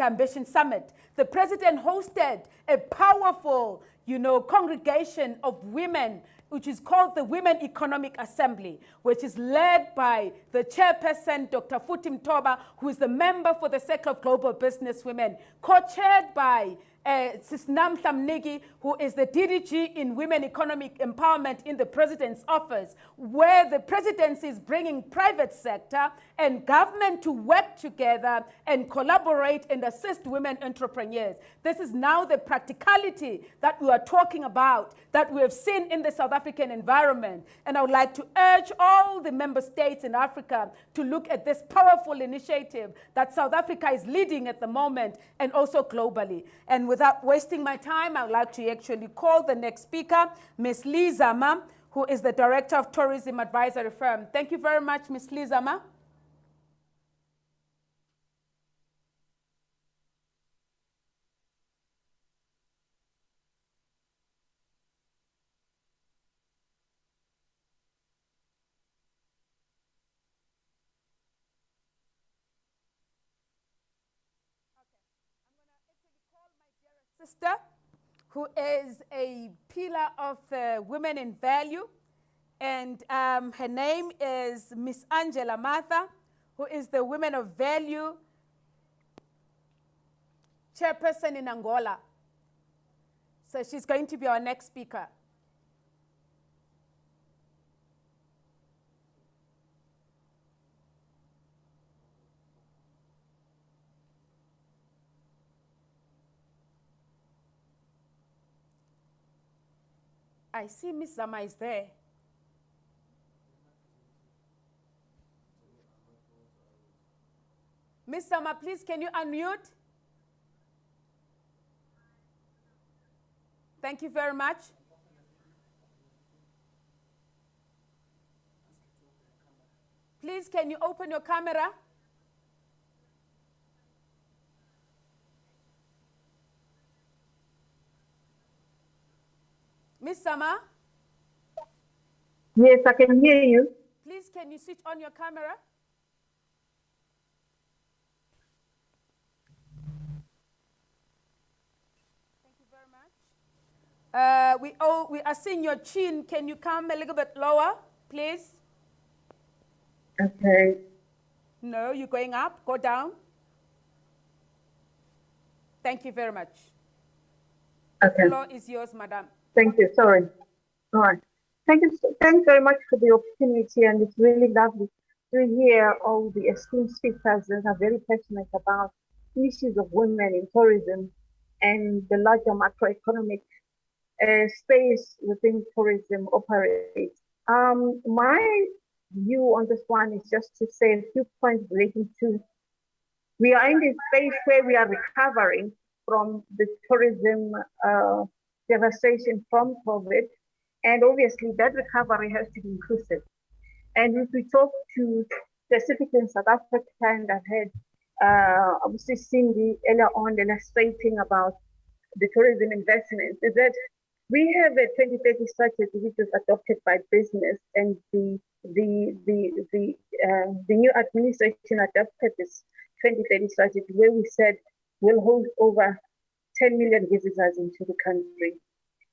Ambition Summit. The president hosted a powerful, congregation of women, which is called the Women Economic Assembly, which is led by the chairperson, Dr. Futhi Mtoba, who is the member for the Circle of Global Business Women, co-chaired by Sis Namhla Mnigi, who is the DDG in Women Economic Empowerment in the President's Office, where the presidency is bringing private sector and government to work together and collaborate and assist women entrepreneurs. This is now the practicality that we are talking about, that we have seen in the South African environment. And I would like to urge all the member states in Africa to look at this powerful initiative that South Africa is leading at the moment, and also globally. And without wasting my time, I would like to actually call the next speaker, Ms. Lee Zama, who is the Director of Tourism Advisory Firm. Thank you very much, Ms. Lee Zama. Sister, who is a pillar of Women in Value, and her name is Miss Angela Martha, who is the Women of Value chairperson in Angola. So she's going to be our next speaker. I see Miss Zama is there. Miss Zama, please, can you unmute? Thank you very much. Please, can you open your camera? Miss Sama? Yes, I can hear you. Please, can you switch on your camera? Thank you very much. We are seeing your chin. Can you come a little bit lower, please? Okay. No, you're going up. Go down. Thank you very much. Okay. The floor is yours, madam. Thank you. Sorry. All right. Thank you. Thanks very much for the opportunity, and it's really lovely to hear all the esteemed speakers that are very passionate about issues of women in tourism and the larger macroeconomic space within tourism operates. My view on this one is just to say a few points relating to, we are in this space where we are recovering from the tourism devastation from COVID, and obviously that recovery has to be inclusive. And if we talk to specifically in South Africa, and I've had obviously Cindy earlier on illustrating about the tourism investments, is that we have a 2030 strategy which was adopted by business, and the new administration adopted this 2030 strategy where we said we'll hold over 10 million visitors into the country.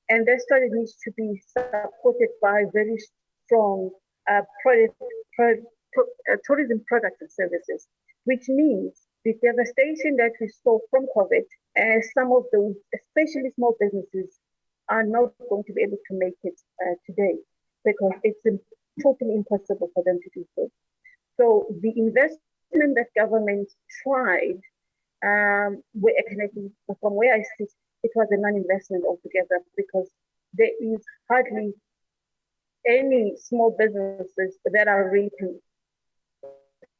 And that strategy needs to be supported by very strong tourism products and services, which means the devastation that we saw from COVID, some of those, especially small businesses, are not going to be able to make it today because it's totally impossible for them to do so. So the investment that government tried, from where I sit, it was a non-investment altogether because there is hardly any small businesses that are ready to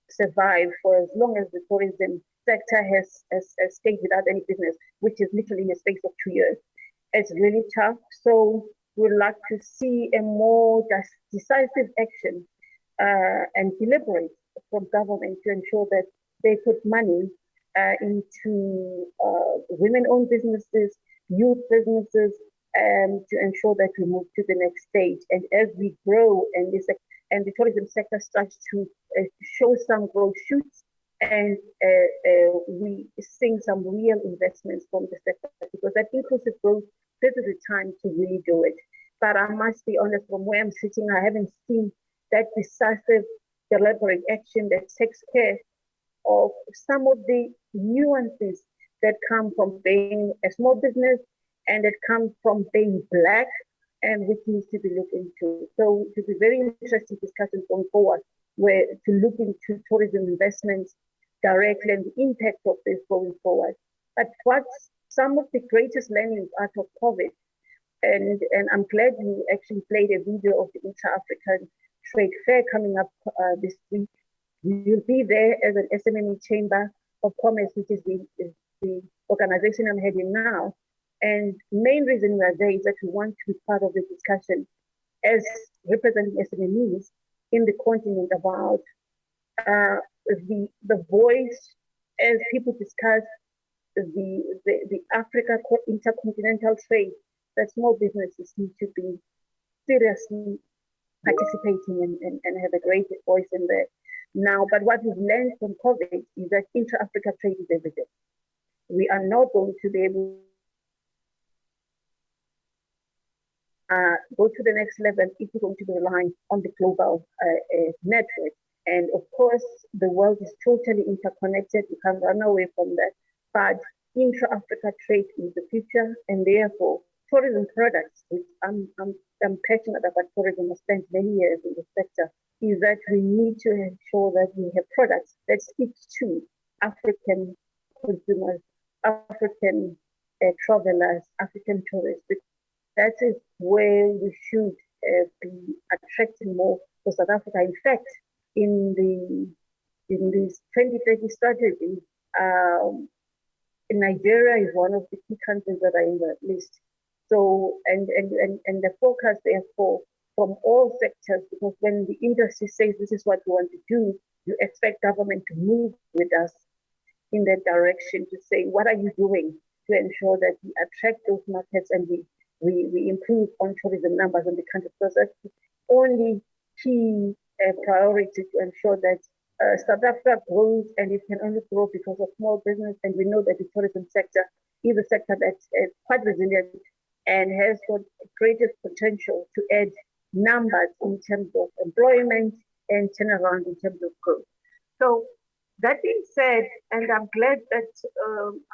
survive for as long as the tourism sector has stayed without any business, which is literally in the space of 2 years. It's really tough. So we'd like to see a more decisive action and deliberate from government to ensure that they put money into women-owned businesses, youth businesses, to ensure that we move to the next stage. And as we grow and the tourism sector starts to show some growth shoots, and we seeing some real investments from the sector, because that inclusive growth, this is the time to really do it. But I must be honest, from where I'm sitting, I haven't seen that decisive, deliberate action that takes care of some of the nuances that come from being a small business and that come from being Black, and which needs to be looked into. So it will be very interesting discussions going forward, where to look into tourism investments directly and the impact of this going forward. But what's some of the greatest learnings out of COVID, and I'm glad you actually played a video of the Inter-African Trade Fair coming up this week. You'll be there as an SMME Chamber of Commerce, which is the organization I'm heading now. And main reason we are there is that we want to be part of the discussion as representing SMMEs in the continent about the voice as people discuss the Africa intercontinental trade, that small businesses need to be seriously participating and have a great voice in there now. But what we've learned from COVID is that intra-Africa trade is everything. We are not going to be able go to the next level if we're going to be relying on the global network. And of course, the world is totally interconnected. You can't run away from that. But intra-Africa trade is the future, and therefore tourism products, which I'm passionate about tourism. I spent many years in the sector, is that we need to ensure that we have products that speak to African consumers, African travelers, African tourists. That is where we should be attracting more for South Africa. In fact, in this 2030 strategy, Nigeria is one of the key countries that are in the list. So, and the focus therefore from all sectors, because when the industry says this is what we want to do, you expect government to move with us in that direction to say, what are you doing to ensure that we attract those markets and we improve on tourism numbers in the country? Because that's the only key priority to ensure that South Africa grows, and it can only grow because of small business. And we know that the tourism sector is a sector that's quite resilient and has got greatest potential to add numbers in terms of employment and turnaround in terms of growth. So that being said, and I'm glad that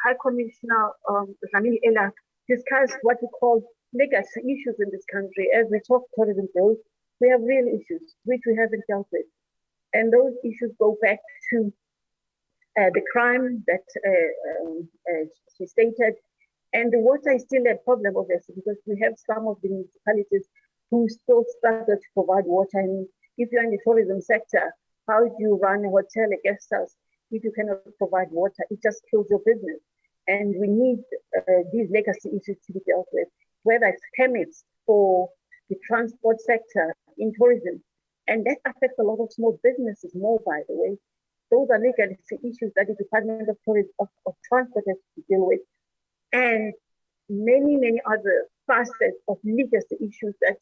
High Commissioner Dlamini Ella discussed what we call legacy issues in this country. As we talk tourism growth, we have real issues which we haven't dealt with. And those issues go back to the crime that she stated. And the water is still a problem, obviously, because we have some of the municipalities who still struggle to provide water. And if you're in the tourism sector, how do you run a hotel, a guest house, if you cannot provide water? It just kills your business. And we need these legacy issues to be dealt with, whether it's permits for the transport sector in tourism. And that affects a lot of small businesses more, by the way. those are legacy issues that the Department of Transport has to deal with. And many, many other facets of legacy issues that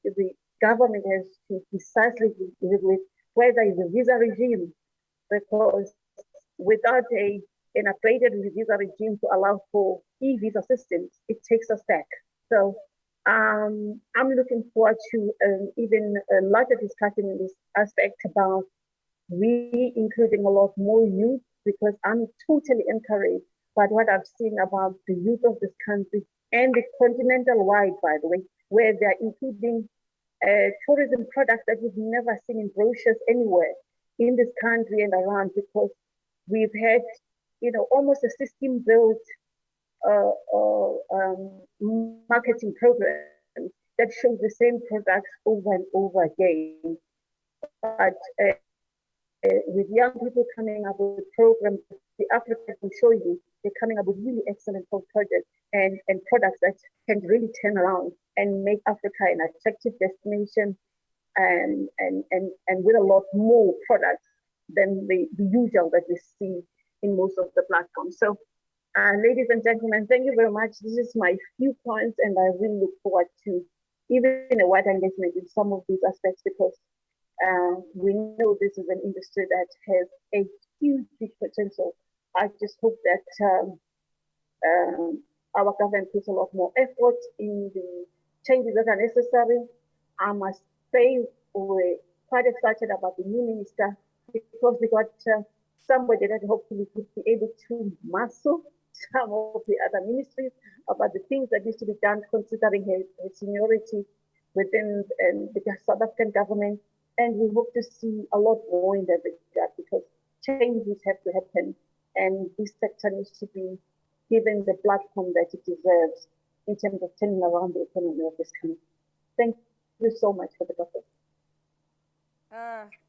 the government has to decisively deal with, whether it's the visa regime, because without an upgraded visa regime to allow for e-visa systems, it takes us back. So I'm looking forward to even a larger discussion in this aspect about really including a lot more youth, because I'm totally encouraged by what I've seen about the youth of this country and the continental wide, by the way, where they're including tourism products that we've never seen in brochures anywhere in this country and around, because we've had, almost a system built marketing program that shows the same products over and over again. But with young people coming up with programs, the Africa will show you they're coming up with really excellent projects and products that can really turn around and make Africa an attractive destination and with a lot more products than the usual that we see in most of the platforms. So, ladies and gentlemen, thank you very much. This is my few points, and I really look forward to even a wider engagement in some of these aspects, because we know this is an industry that has a huge potential. I just hope that our government puts a lot more effort in the changes that are necessary. I must say we're quite excited about the new minister, because we got somebody that hopefully could be able to muscle some of the other ministries about the things that need to be done, considering her seniority within the South African government. And we hope to see a lot more in that regard, because changes have to happen, and this sector needs to be given the platform that it deserves in terms of turning around the economy of this country. Thank you so much for the topic.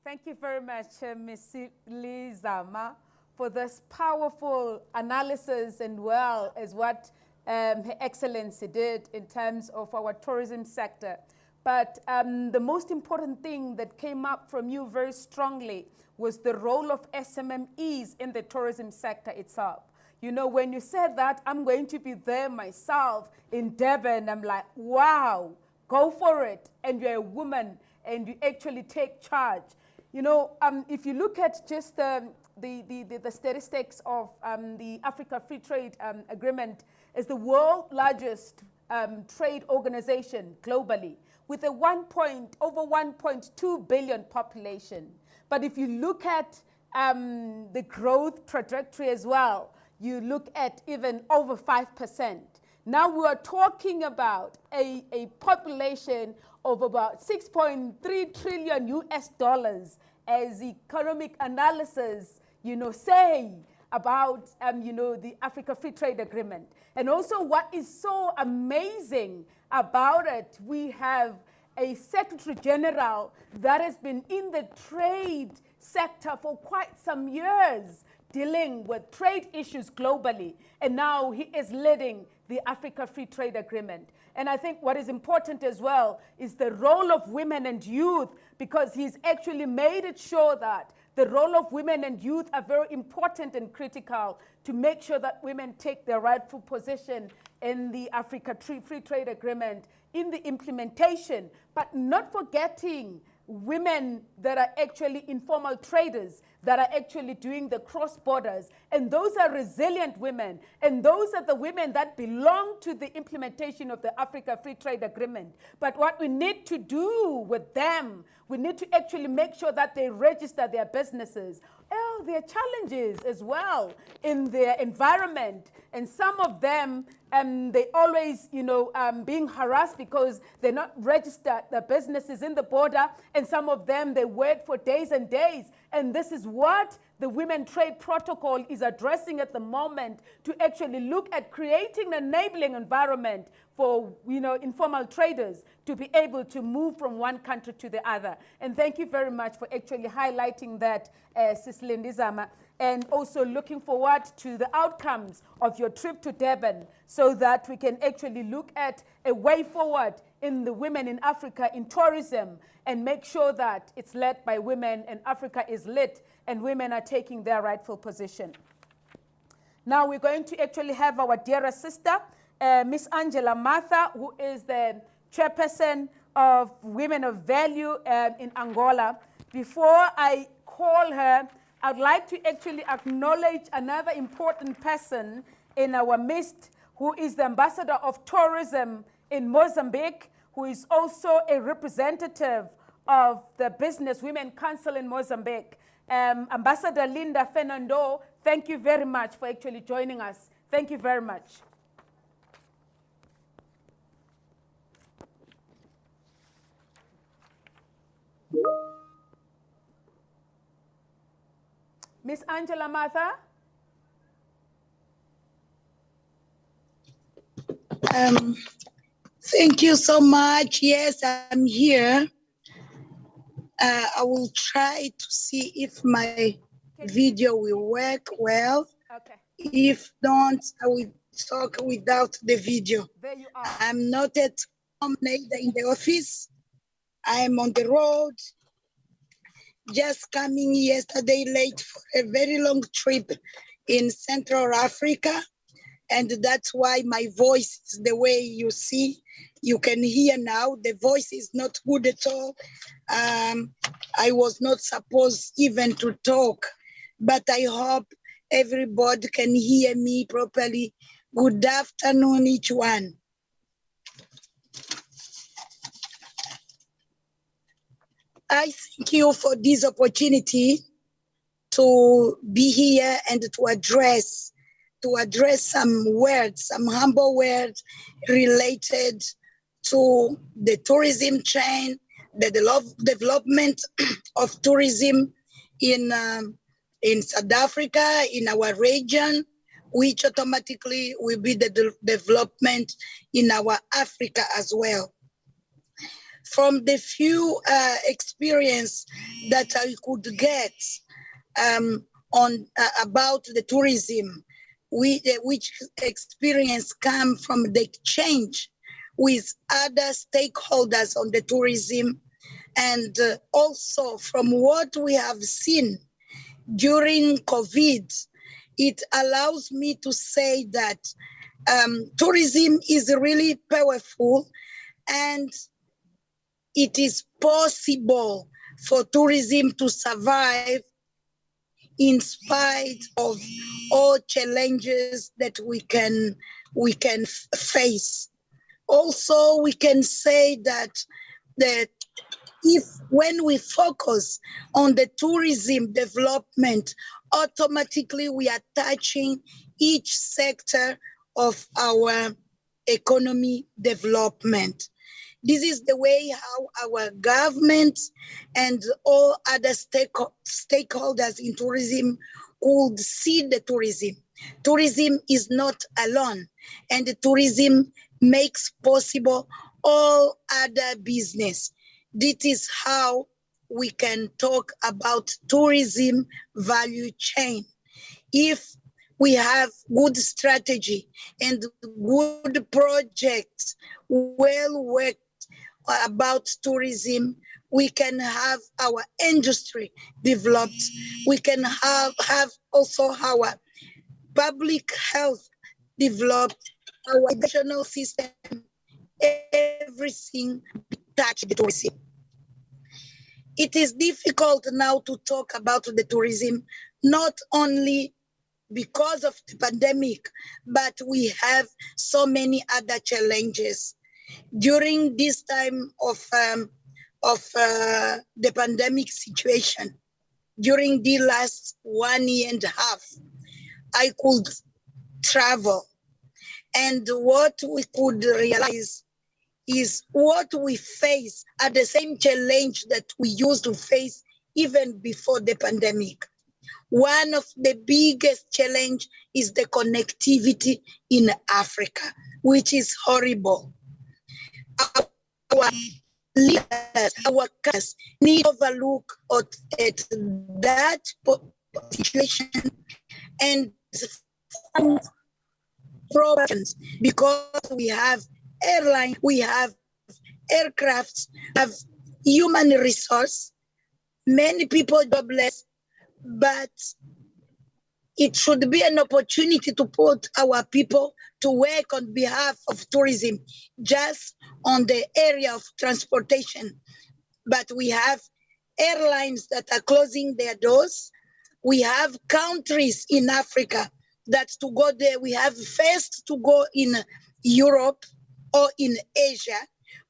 Thank you very much, Ms. Lizama, for this powerful analysis, and well as what Her Excellency did in terms of our tourism sector. But the most important thing that came up from you very strongly was the role of SMMEs in the tourism sector itself. When you said that, I'm going to be there myself in Durban, I'm like, wow, go for it. And you're a woman, and you actually take charge. If you look at just the statistics of the Africa Free Trade Agreement, is the world's largest trade organization globally, with a over 1.2 billion population. But if you look at the growth trajectory as well, you look at even over 5%. Now we are talking about a population of about 6.3 trillion US dollars, as economic analysis, say about, the Africa Free Trade Agreement. And also what is so amazing about it, we have a Secretary General that has been in the trade sector for quite some years, dealing with trade issues globally. And now he is leading the Africa Free Trade Agreement. And I think what is important as well is the role of women and youth, because he's actually made it sure that the role of women and youth are very important and critical to make sure that women take their rightful position in the Africa Free Trade Agreement, in the implementation, but not forgetting women that are actually informal traders, that are actually doing the cross borders. And those are resilient women. And those are the women that belong to the implementation of the Africa Free Trade Agreement. But what we need to do with them, we need to actually make sure that they register their businesses. Oh, there are challenges as well in their environment. And some of them, they always, being harassed because they're not registered, their businesses in the border. And some of them, they wait for days and days. And this is what the Women Trade Protocol is addressing at the moment, to actually look at creating an enabling environment for, informal traders to be able to move from one country to the other. And thank you very much for actually highlighting that, Sis Lindizama. and also looking forward to the outcomes of your trip to Durban so that we can actually look at a way forward in the women in Africa in tourism and make sure that it's led by women and Africa is lit and women are taking their rightful position. Now we're going to actually have our dearest sister, Miss Angela Martha, who is the chairperson of Women of Value in Angola. Before I call her, I'd like to actually acknowledge another important person in our midst, who is the ambassador of tourism in Mozambique, who is also a representative of the Business Women Council in Mozambique. Ambassador Linda Fernando, thank you very much for actually joining us. Thank you very much. Miss Angela Martha? Thank you so much. Yes, I'm here. I will try to see if my video will work well. Okay. If not, I will talk without the video. There you are. I'm not at home, neither in the office. I'm on the road, just coming yesterday late for a very long trip in Central Africa. And that's why my voice is the way you see. You can hear now, the voice is not good at all. I was not supposed even to talk, but I hope everybody can hear me properly. Good afternoon, each one. I thank you for this opportunity to be here and to address some words, some humble words related to the tourism chain, the development of tourism in South Africa, in our region, which automatically will be the development in our Africa as well. From the few experience that I could get about the tourism, which experience come from the exchange with other stakeholders on the tourism, and also from what we have seen during COVID, it allows me to say that tourism is really powerful, and it is possible for tourism to survive in spite of all challenges that we can face. Also, we can say that if when we focus on the tourism development, automatically we are touching each sector of our economy development. This is the way how our government and all other stakeholders in tourism could see the tourism. Tourism is not alone, and the tourism makes possible all other business. This is how we can talk about tourism value chain. If we have good strategy and good projects, well worked about tourism, we can have our industry developed. We can have also our public health developed, our educational system, everything touch the tourism. It is difficult now to talk about the tourism, not only because of the pandemic, but we have so many other challenges. During this time of the pandemic situation, during the last 1 year and a half, I could travel. And what we could realize is what we face are the same challenge that we used to face even before the pandemic. One of the biggest challenge is the connectivity in Africa, which is horrible. Our leaders, our cast need to overlook at that situation and find problems, because we have airline, we have aircrafts, have human resource, many people jobless, but it should be an opportunity to put our people to work on behalf of tourism, just on the area of transportation. But we have airlines that are closing their doors. We have countries in Africa that to go there, we have first to go in Europe or in Asia,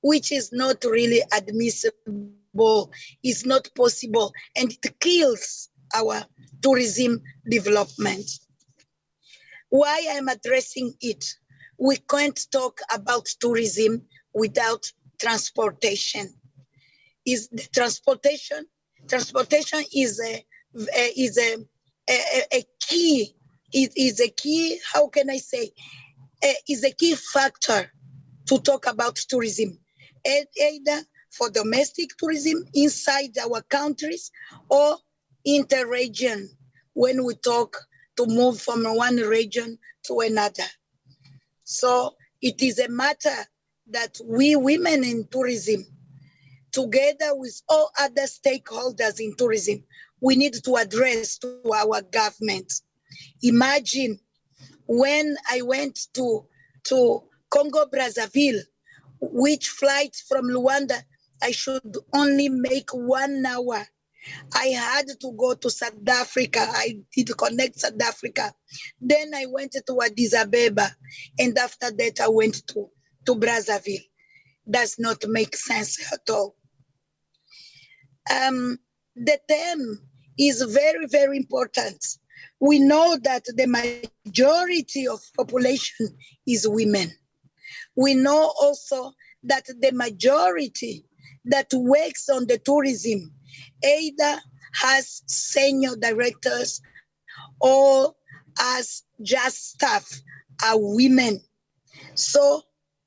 which is not really admissible, it's not possible, and it kills our tourism development. Why I'm addressing it? We can't talk about tourism without transportation. Is the transportation is a key. It is a key. How can I say? Is a key factor to talk about tourism, either for domestic tourism inside our countries or inter-region, when we talk to move from one region to another. So it is a matter that we women in tourism, together with all other stakeholders in tourism, we need to address to our government. Imagine when I went to Congo Brazzaville, which flight from Luanda, I should only make 1 hour. I had to go to South Africa. I did connect South Africa. Then I went to Addis Ababa. And after that, I went to Brazzaville. Does not make sense at all. The term is very, very important. We know that the majority of population is women. We know also that the majority that works on the tourism either has senior directors or as just staff are women. So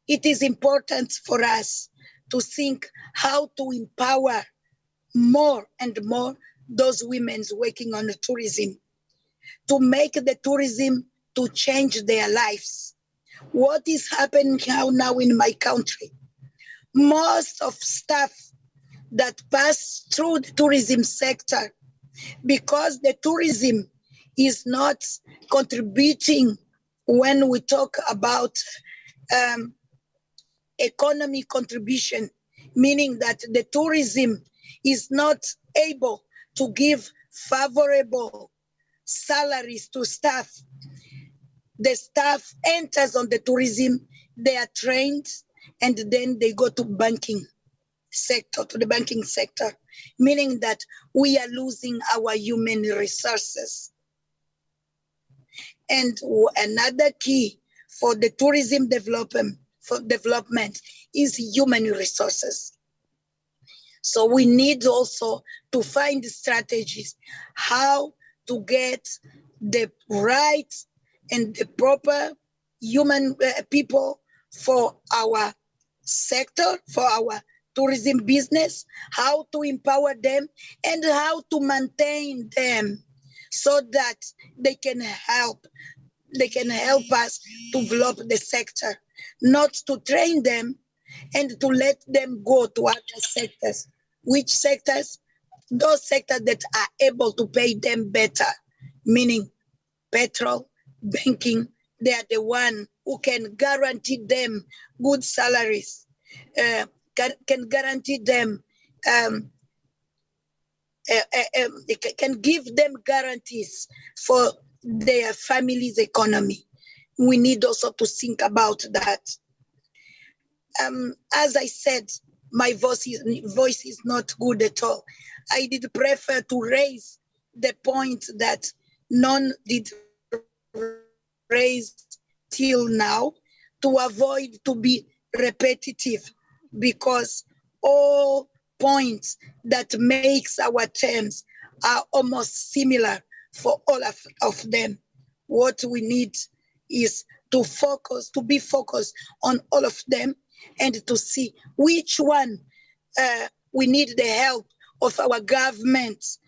it is important for us to think how to empower more and more those women working on the tourism, to make the tourism to change their lives. What is happening now in my country? Most of staff that pass through the tourism sector, because the tourism is not contributing when we talk about economy contribution, meaning that the tourism is not able to give favorable salaries to staff. The staff enters on the tourism, they are trained, and then they go to the banking sector, meaning that we are losing our human resources. And another key for the tourism development is human resources. So we need also to find strategies how to get the right and the proper human people for our sector, for our tourism business, how to empower them and how to maintain them so that they can help us to develop the sector, not to train them and to let them go to other sectors. Which sectors? Those sectors that are able to pay them better, meaning petrol, banking. They are the one who can guarantee them good salaries, can guarantee them, can give them guarantees for their family's economy. We need also to think about that. As I said, my voice is not good at all. I did prefer to raise the point that none did raise till now, to avoid to be repetitive, because all points that makes our terms are almost similar for all of them. What we need is to be focused on all of them and to see which one we need the help of our governments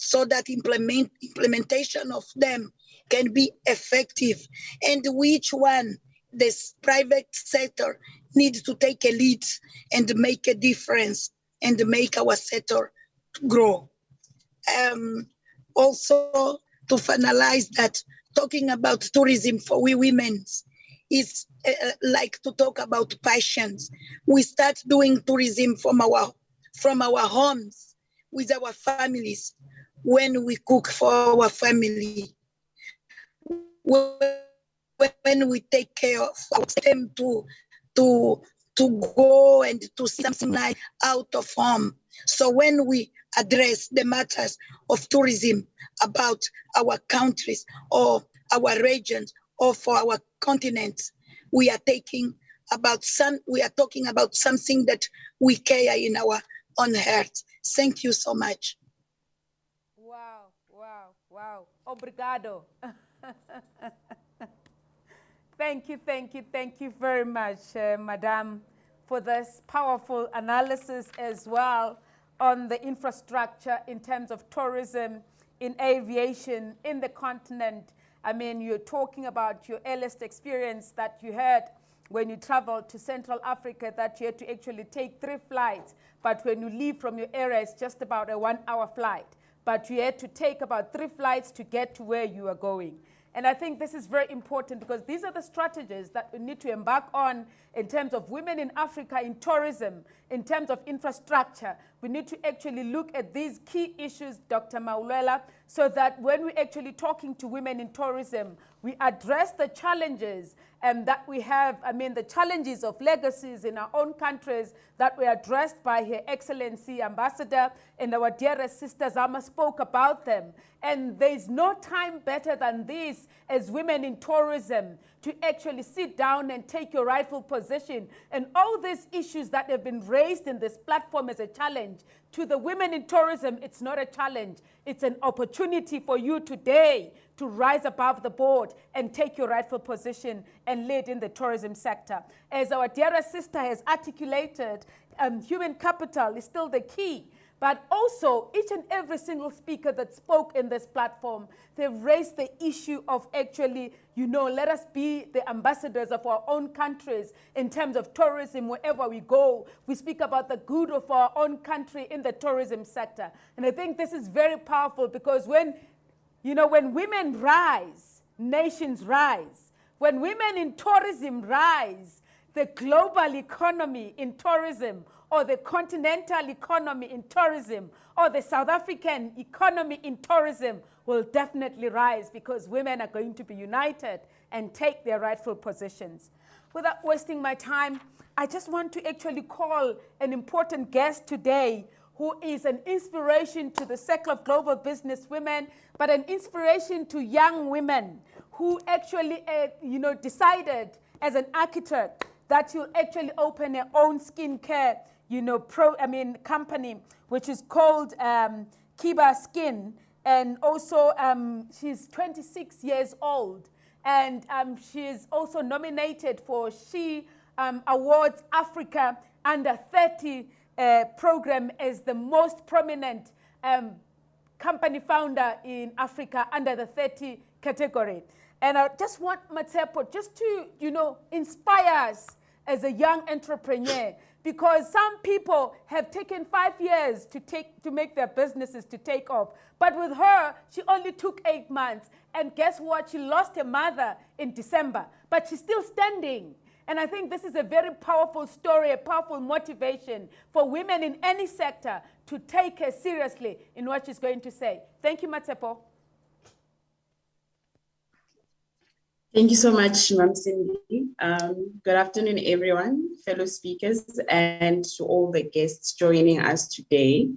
so that implementation of them can be effective, and which one this private sector needs to take a lead and make a difference and make our sector grow. Also, to finalize that, talking about tourism for we women is like to talk about passions. We start doing tourism from our homes with our families, when we cook for our family, when we take care of them to go and to see something like out of home. So when we address the matters of tourism about our countries or our regions or for our continents, we are talking about something that we care in our own hearts. Thank you so much. Wow, wow, wow. Obrigado. Thank you very much, Madam, for this powerful analysis as well on the infrastructure in terms of tourism, in aviation, in the continent. I mean, you're talking about your earliest experience that you had when you traveled to Central Africa, that you had to actually take 3 flights. But when you leave from your area, it's just about a 1-hour flight. But you had to take about 3 flights to get to where you are going. And I think this is very important, because these are the strategies that we need to embark on in terms of women in Africa in tourism, in terms of infrastructure. We need to actually look at these key issues, Dr. Maulela, so that when we're actually talking to women in tourism, we address the challenges that we have, the challenges of legacies in our own countries that were addressed by Her Excellency Ambassador, and our dearest sister Zama spoke about them. And there's no time better than this as women in tourism to actually sit down and take your rightful position. And all these issues that have been raised in this platform as a challenge, to the women in tourism, it's not a challenge. It's an opportunity for you today to rise above the board and take your rightful position and lead in the tourism sector. As our dearest sister has articulated, human capital is still the key. But also, each and every single speaker that spoke in this platform, they've raised the issue of actually, let us be the ambassadors of our own countries in terms of tourism wherever we go. We speak about the good of our own country in the tourism sector. And I think this is very powerful, because when women rise, nations rise. When women in tourism rise, the global economy in tourism, or the continental economy in tourism, or the South African economy in tourism will definitely rise, because women are going to be united and take their rightful positions. Without wasting my time, I just want to actually call an important guest today, who is an inspiration to the Circle of Global Business Women, but an inspiration to young women who actually, decided as an architect that you'll actually open your own skincare company, which is called Kiba Skin. And also, she's 26 years old. And she's also nominated for She Awards Africa Under 30 program as the most prominent company founder in Africa under the 30 category. And I just want Matsepo just to, inspire us as a young entrepreneur, because some people have taken 5 years to make their businesses to take off. But with her, she only took 8 months. And guess what? She lost her mother in December, but she's still standing. And I think this is a very powerful story, a powerful motivation for women in any sector to take her seriously in what she's going to say. Thank you, Matsepo. Thank you so much, Ma'am Cindy. Good afternoon, everyone, fellow speakers, and to all the guests joining us today.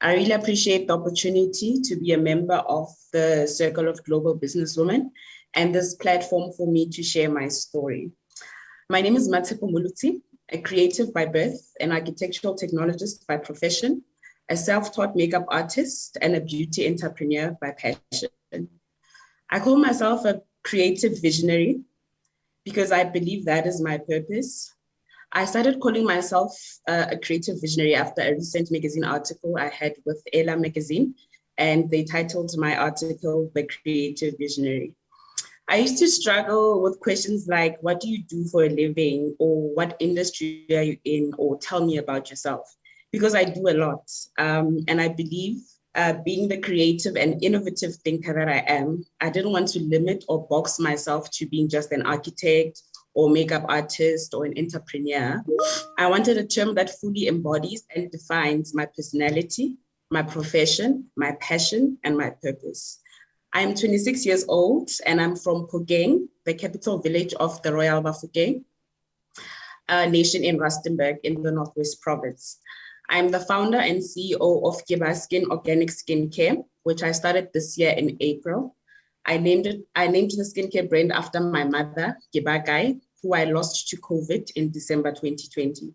I really appreciate the opportunity to be a member of the Circle of Global Businesswomen and this platform for me to share my story. My name is Matsepo Muluti, a creative by birth, an architectural technologist by profession, a self-taught makeup artist, and a beauty entrepreneur by passion. I call myself a creative visionary because I believe that is my purpose. I started calling myself a creative visionary after a recent magazine article I had with Ella magazine, and they titled my article, The Creative Visionary. I used to struggle with questions like, what do you do for a living? Or what industry are you in? Or tell me about yourself. Because I do a lot. And I believe being the creative and innovative thinker that I am, I didn't want to limit or box myself to being just an architect or makeup artist or an entrepreneur. I wanted a term that fully embodies and defines my personality, my profession, my passion, and my purpose. I'm 26 years old and I'm from Phokeng, the capital village of the Royal Bafokeng nation in Rustenburg in the Northwest Province. I'm the founder and CEO of Geba Skin Organic Skincare, which I started this year in April. I named the skincare brand after my mother, Geba Gai, who I lost to COVID in December 2020.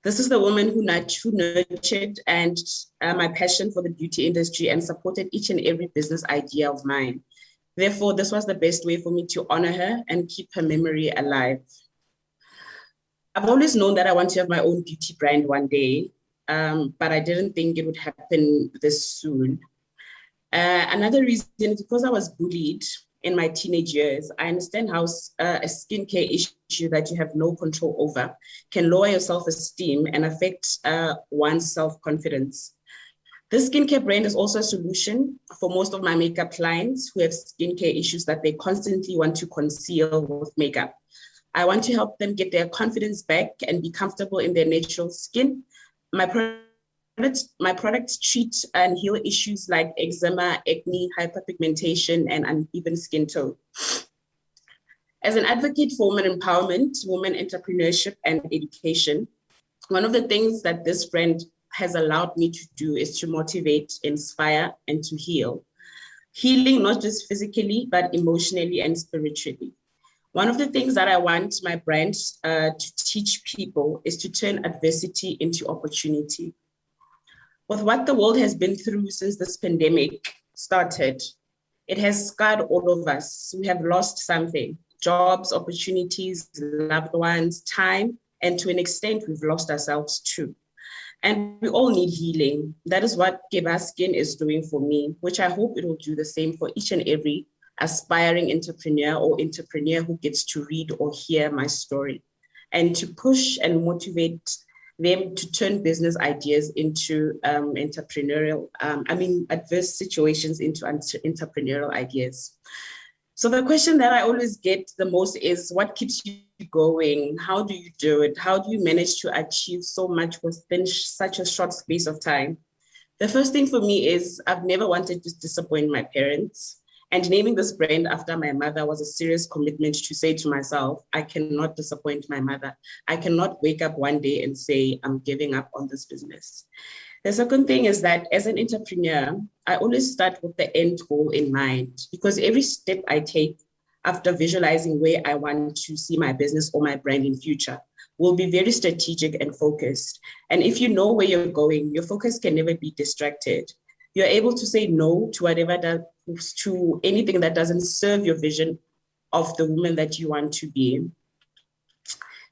This is the woman who nurtured and my passion for the beauty industry and supported each and every business idea of mine. Therefore, this was the best way for me to honor her and keep her memory alive. I've always known that I want to have my own beauty brand one day, but I didn't think it would happen this soon. Another reason is because I was bullied in my teenage years. I understand how a skincare issue that you have no control over can lower your self-esteem and affect one's self-confidence. This skincare brand is also a solution for most of my makeup clients who have skincare issues that they constantly want to conceal with makeup. I want to help them get their confidence back and be comfortable in their natural skin. My products treat and heal issues like eczema, acne, hyperpigmentation, and uneven skin tone. As an advocate for women empowerment, women entrepreneurship, and education, one of the things that this brand has allowed me to do is to motivate, inspire, and to heal. Healing not just physically, but emotionally and spiritually. One of the things that I want my brand to teach people is to turn adversity into opportunity. With what the world has been through since this pandemic started, it has scarred all of us. We have lost something: jobs, opportunities, loved ones, time, and to an extent, we've lost ourselves too. And we all need healing. That is what Geba Skin is doing for me, which I hope it will do the same for each and every aspiring entrepreneur or entrepreneur who gets to read or hear my story, and to push and motivate them to turn business ideas into adverse situations into entrepreneurial ideas. So the question that I always get the most is, what keeps you going? How do you do it? How do you manage to achieve so much within such a short space of time? The first thing for me is I've never wanted to disappoint my parents. And naming this brand after my mother was a serious commitment to say to myself, I cannot disappoint my mother. I cannot wake up one day and say, I'm giving up on this business. The second thing is that as an entrepreneur, I always start with the end goal in mind, because every step I take after visualizing where I want to see my business or my brand in future will be very strategic and focused. And if you know where you're going, your focus can never be distracted. You're able to say no to to anything that doesn't serve your vision of the woman that you want to be.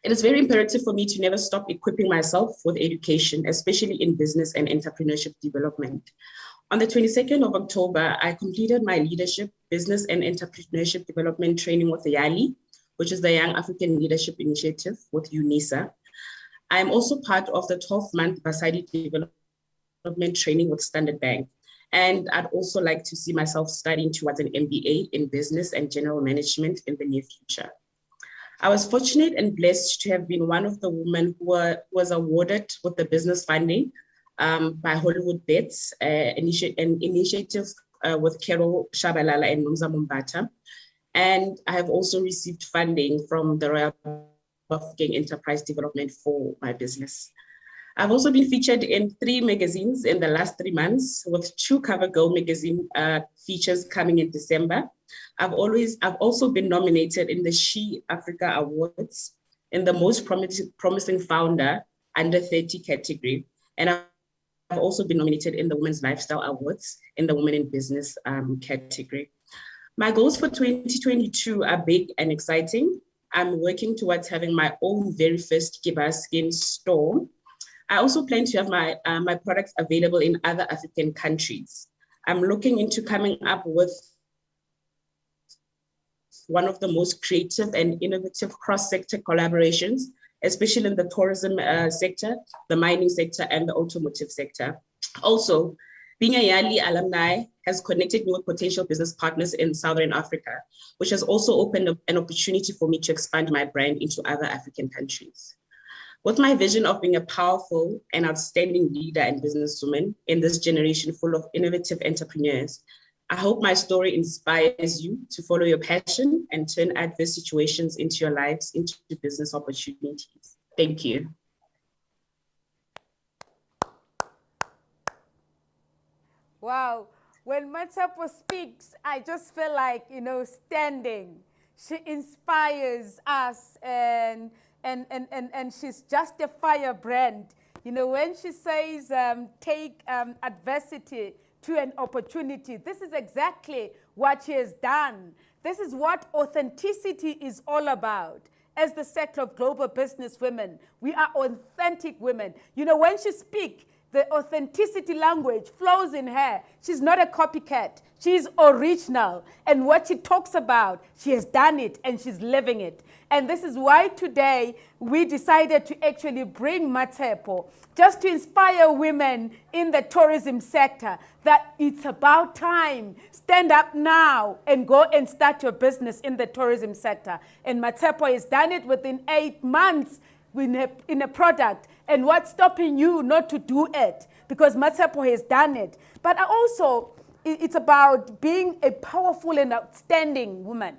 It is very imperative for me to never stop equipping myself with education, especially in business and entrepreneurship development. On the 22nd of October, I completed my leadership, business and entrepreneurship development training with the YALI, which is the Young African Leadership Initiative with UNISA. I'm also part of the 12-month Basadi development training with Standard Bank. And I'd also like to see myself studying towards an MBA in business and general management in the near future. I was fortunate and blessed to have been one of the women who was awarded with the business funding by Hollywood Bets, an initiative with Carol Shabalala and Nomza Mumbata. And I have also received funding from the Royal Bafokeng Enterprise Development for my business. I've also been featured in 3 magazines in the last 3 months, with 2 CoverGirl magazine features coming in December. I've also been nominated in the She Africa Awards in the most promising founder under 30 category. And I've also been nominated in the Women's Lifestyle Awards in the Women in Business category. My goals for 2022 are big and exciting. I'm working towards having my own very first Geba Skin store. I also plan to have my products available in other African countries. I'm looking into coming up with one of the most creative and innovative cross-sector collaborations, especially in the tourism sector, the mining sector, and the automotive sector. Also, being a YALI alumni has connected me with potential business partners in Southern Africa, which has also opened up an opportunity for me to expand my brand into other African countries. With my vision of being a powerful and outstanding leader and businesswoman in this generation full of innovative entrepreneurs, I hope my story inspires you to follow your passion and turn adverse situations into your lives into business opportunities. Thank you. Wow. When Matsepo speaks, I just feel like, standing. She inspires us and she's just a firebrand. When she says, take adversity to an opportunity, this is exactly what she has done. This is what authenticity is all about. As the sector of global business women, we are authentic women. When she speaks, the authenticity language flows in her. She's not a copycat. She's original. And what she talks about, she has done it and she's living it. And this is why today we decided to actually bring Matsepo just to inspire women in the tourism sector that it's about time. Stand up now and go and start your business in the tourism sector. And Matsepo has done it within 8 months in a product. And what's stopping you not to do it? Because Matsepo has done it. But it's about being a powerful and outstanding woman.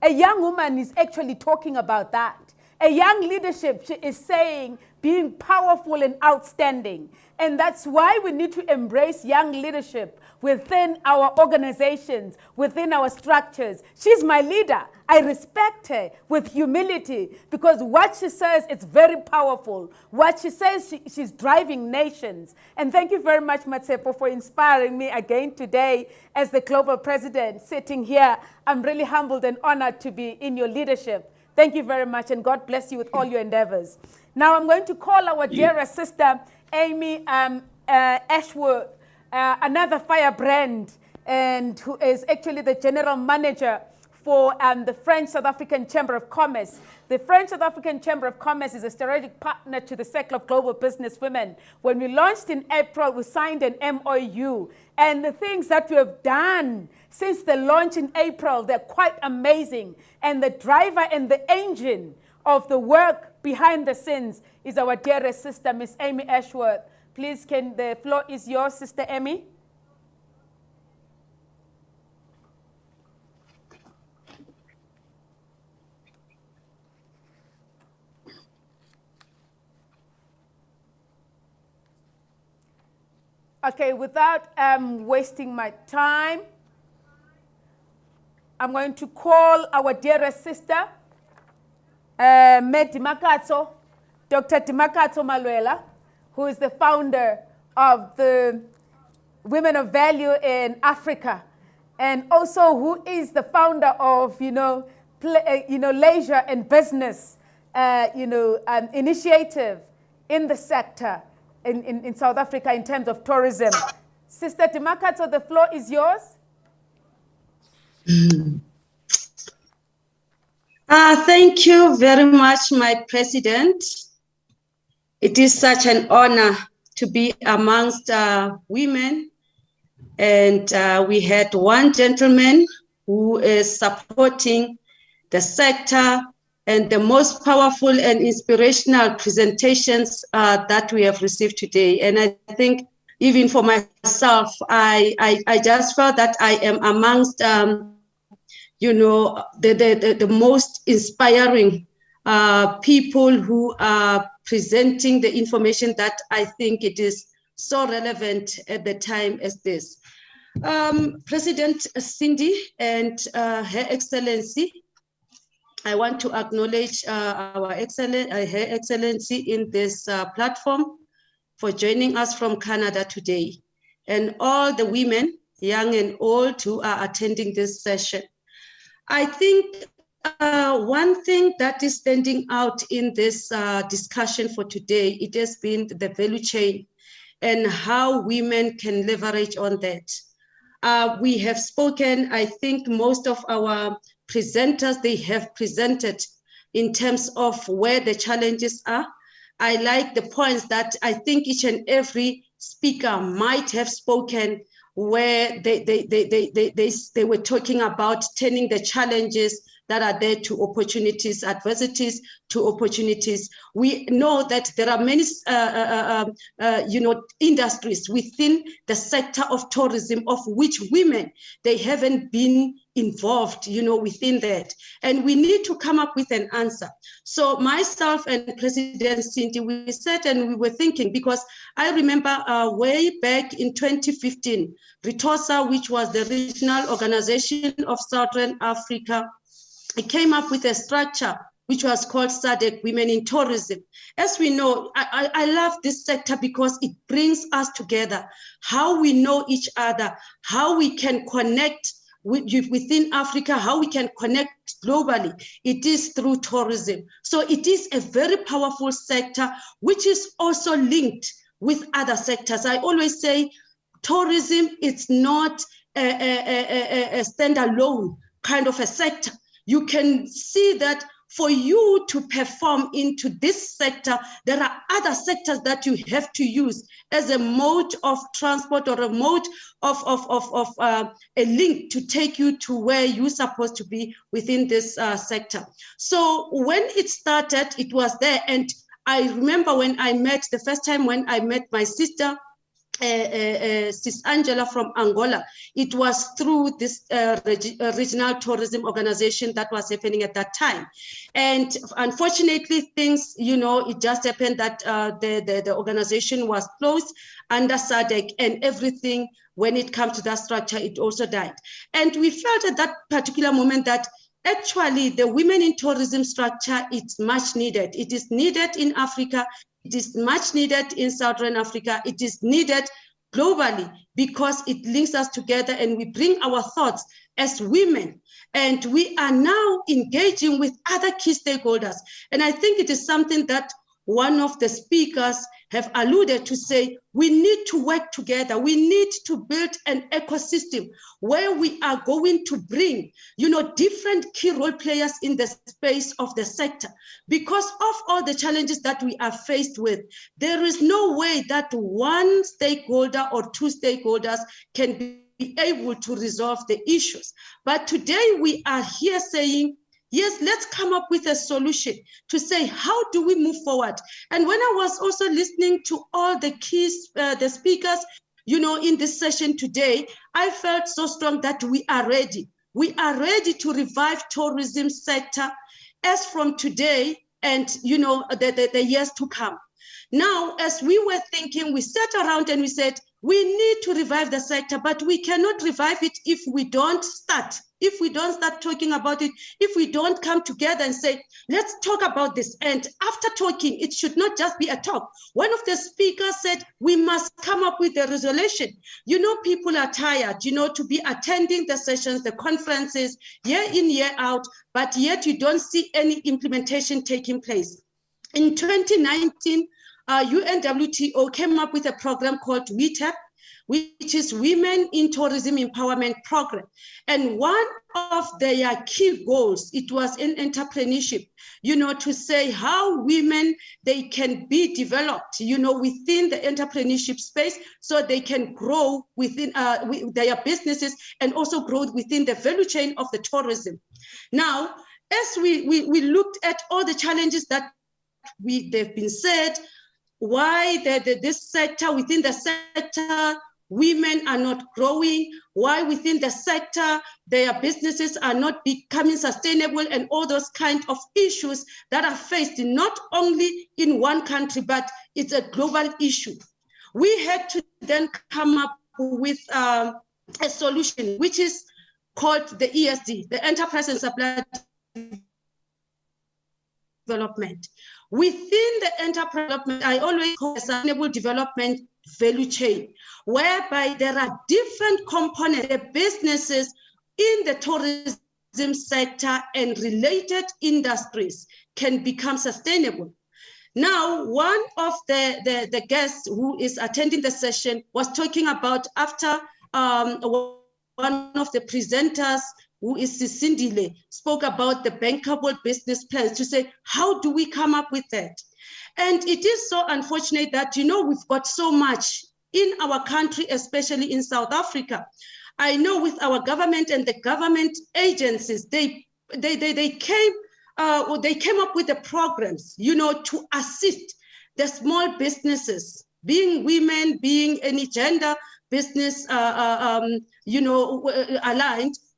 A young woman is actually talking about that. A young leadership, she is saying being powerful and outstanding. And that's why we need to embrace young leadership within our organizations, within our structures. She's my leader. I respect her with humility because what she says is very powerful. What she says, she's driving nations. And thank you very much, Matsepo, for inspiring me again today as the global president sitting here. I'm really humbled and honored to be in your leadership. Thank you very much, and God bless you with all your endeavors. Now I'm going to call our dearest sister, Amy Ashworth, another firebrand, and who is actually the general manager for the French South African Chamber of Commerce. The French South African Chamber of Commerce is a strategic partner to the Circle of Global Business Women. When we launched in April, we signed an MOU. And the things that we have done since the launch in April, they're quite amazing. And the driver and the engine of the work behind the scenes is our dearest sister, Miss Amy Ashworth. Please, the floor is yours, Sister Amy. Okay, without wasting my time, I'm going to call our dearest sister, Dr. Dimakatso Malwela, who is the founder of the Women of Value in Africa, and also who is the founder of, leisure and business, initiative in the sector in South Africa in terms of tourism. Sister Dimakatso, the floor is yours. Thank you very much, my president. It is such an honor to be amongst women. And we had one gentleman who is supporting the sector and the most powerful and inspirational presentations that we have received today. And I think even for myself, I just felt that I am amongst, the most inspiring people who are presenting the information that I think it is so relevant at the time as this. President Cindy and Her Excellency, I want to acknowledge Her Excellency in this platform for joining us from Canada today, and all the women, young and old, who are attending this session. I think one thing that is standing out in this discussion for today, it has been the value chain and how women can leverage on that. We have spoken, I think most of our presenters, they have presented in terms of where the challenges are. I like the points that I think each and every speaker might have spoken, where they were talking about turning the challenges that are there to opportunities, adversities to opportunities. We know that there are many, industries within the sector of tourism of which women, they haven't been involved, within that. And we need to come up with an answer. So myself and President Cindy, we sat and we were thinking, because I remember way back in 2015, RITOSA, which was the regional organization of Southern Africa, it came up with a structure which was called SADC, Women in Tourism. As we know, I love this sector because it brings us together, how we know each other, how we can connect within Africa, how we can connect globally. It is through tourism. So it is a very powerful sector, which is also linked with other sectors. I always say tourism, it's not a standalone kind of a sector. You can see that for you to perform into this sector, there are other sectors that you have to use as a mode of transport or a mode of a link to take you to where you're supposed to be within this sector. So when it started, it was there. And I remember when I met, the first time when I met my sister, Sis Angela from Angola, it was through this regional tourism organization that was happening at that time. And unfortunately, things, it just happened that the organization was closed under SADC, and everything, when it comes to that structure, it also died. And we felt at that particular moment that actually the women in tourism structure, it's much needed. It is needed in Africa. It is much needed in Southern Africa. It is needed globally because it links us together and we bring our thoughts as women. And we are now engaging with other key stakeholders. And I think it is something that one of the speakers have alluded to, say, we need to work together. We need to build an ecosystem where we are going to bring, different key role players in the space of the sector. Because of all the challenges that we are faced with, there is no way that one stakeholder or two stakeholders can be able to resolve the issues. But today we are here saying, yes, let's come up with a solution to say, how do we move forward? And when I was also listening to all the the speakers, in this session today, I felt so strong that we are ready. We are ready to revive tourism sector as from today and, the years to come. Now, as we were thinking, we sat around and we said, we need to revive the sector, but we cannot revive it if we don't start. If we don't start talking about it, if we don't come together and say, let's talk about this. And after talking, it should not just be a talk. One of the speakers said, we must come up with a resolution. People are tired, to be attending the sessions, the conferences, year in, year out, but yet you don't see any implementation taking place. In 2019, UNWTO came up with a program called WETAP, which is Women in Tourism Empowerment Program. And one of their key goals, it was in entrepreneurship, to say how women, they can be developed, within the entrepreneurship space so they can grow within their businesses and also grow within the value chain of the tourism. Now, as we looked at all the challenges that they've been said, why this sector, within the sector, women are not growing, why within the sector, their businesses are not becoming sustainable, and all those kind of issues that are faced not only in one country, but it's a global issue. We had to then come up with a solution, which is called the ESD, the Enterprise and Supply Development. Within the enterprise development, I always call a sustainable development value chain, whereby there are different components, the businesses in the tourism sector and related industries can become sustainable. Now, one of the guests who is attending the session was talking about after one of the presenters, who is Sisindile, spoke about the bankable business plans to say, how do we come up with that? And it is so unfortunate that, we've got so much in our country, especially in South Africa. I know with our government and the government agencies, they came up with the programs, to assist the small businesses, being women, being any gender business, aligned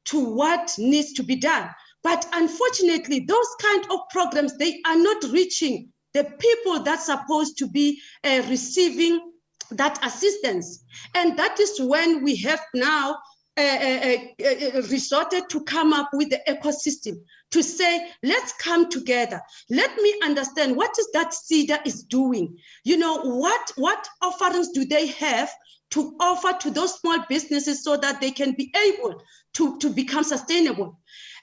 to what needs to be done. But unfortunately, those kind of programs, they are not reaching the people that's supposed to be receiving that assistance. And that is when we have now resorted to come up with the ecosystem to say, let's come together. Let me understand, what is that CEDA is doing? What offerings do they have to offer to those small businesses so that they can be able to become sustainable?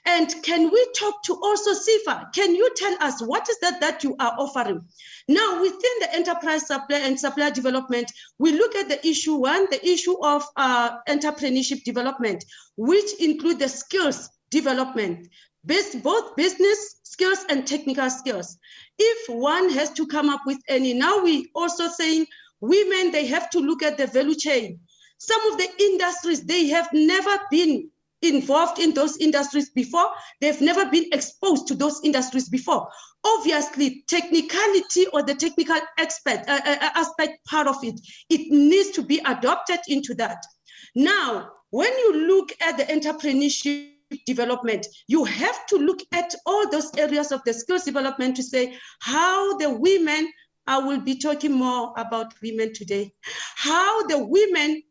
And can we talk to also SIFA? Can you tell us what is that you are offering? Now, within the enterprise supply and supply development, we look at the issue one, the issue of entrepreneurship development, which include the skills development, both business skills and technical skills. If one has to come up with any, now we also saying women, they have to look at the value chain. Some of the industries, they have never been involved in those industries before. They've never been exposed to those industries before. Obviously, technicality or the technical aspect part of it needs to be adopted into that. Now, when you look at the entrepreneurship development, you have to look at all those areas of the skills development to say how the women, I will be talking more about women today, how the women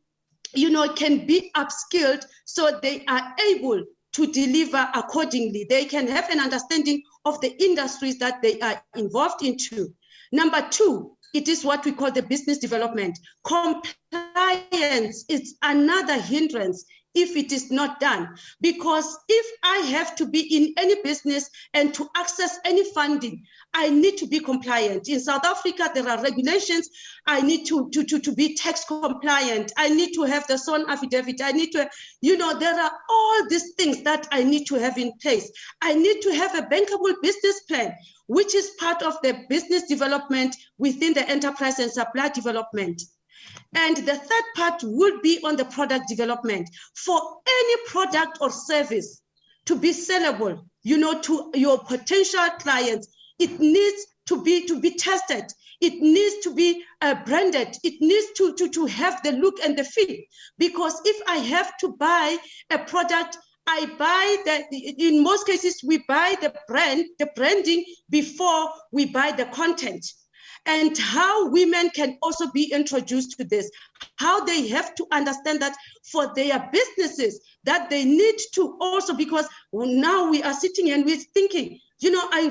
can be upskilled so they are able to deliver accordingly. They can have an understanding of the industries that they are involved into. Number two, it is what we call the business development. Compliance is another hindrance if it is not done. Because if I have to be in any business and to access any funding, I need to be compliant. In South Africa, there are regulations. I need to be tax compliant. I need to have the sworn affidavit. I need to, there are all these things that I need to have in place. I need to have a bankable business plan, which is part of the business development within the enterprise and supply development. And the third part would be on the product development. For any product or service to be sellable, to your potential clients, it needs to be tested. It needs to be branded. It needs to have the look and the feel. Because if I have to buy a product, I buy in most cases, we buy the branding before we buy the content. And how women can also be introduced to this, how they have to understand that for their businesses, that they need to also, because now we are sitting and we're thinking, I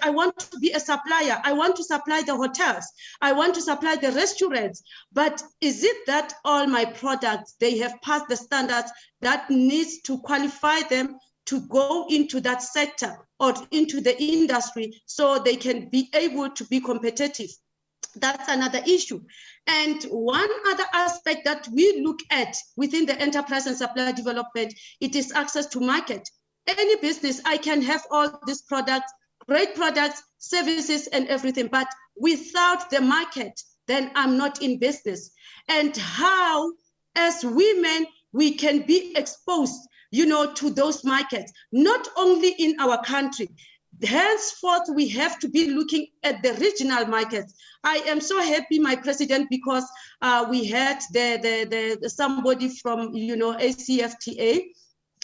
want to be a supplier. I want to supply the hotels. I want to supply the restaurants. But is it that all my products, they have passed the standards that needs to qualify them to go into that sector or into the industry so they can be able to be competitive? That's another issue. And one other aspect that we look at within the enterprise and supply development, it is access to market. Any business, I can have all these products, great products, services, and everything, but without the market, then I'm not in business. And how, as women, we can be exposed, to those markets, not only in our country. Henceforth, we have to be looking at the regional markets. I am so happy, my president, because we had somebody from ACFTA,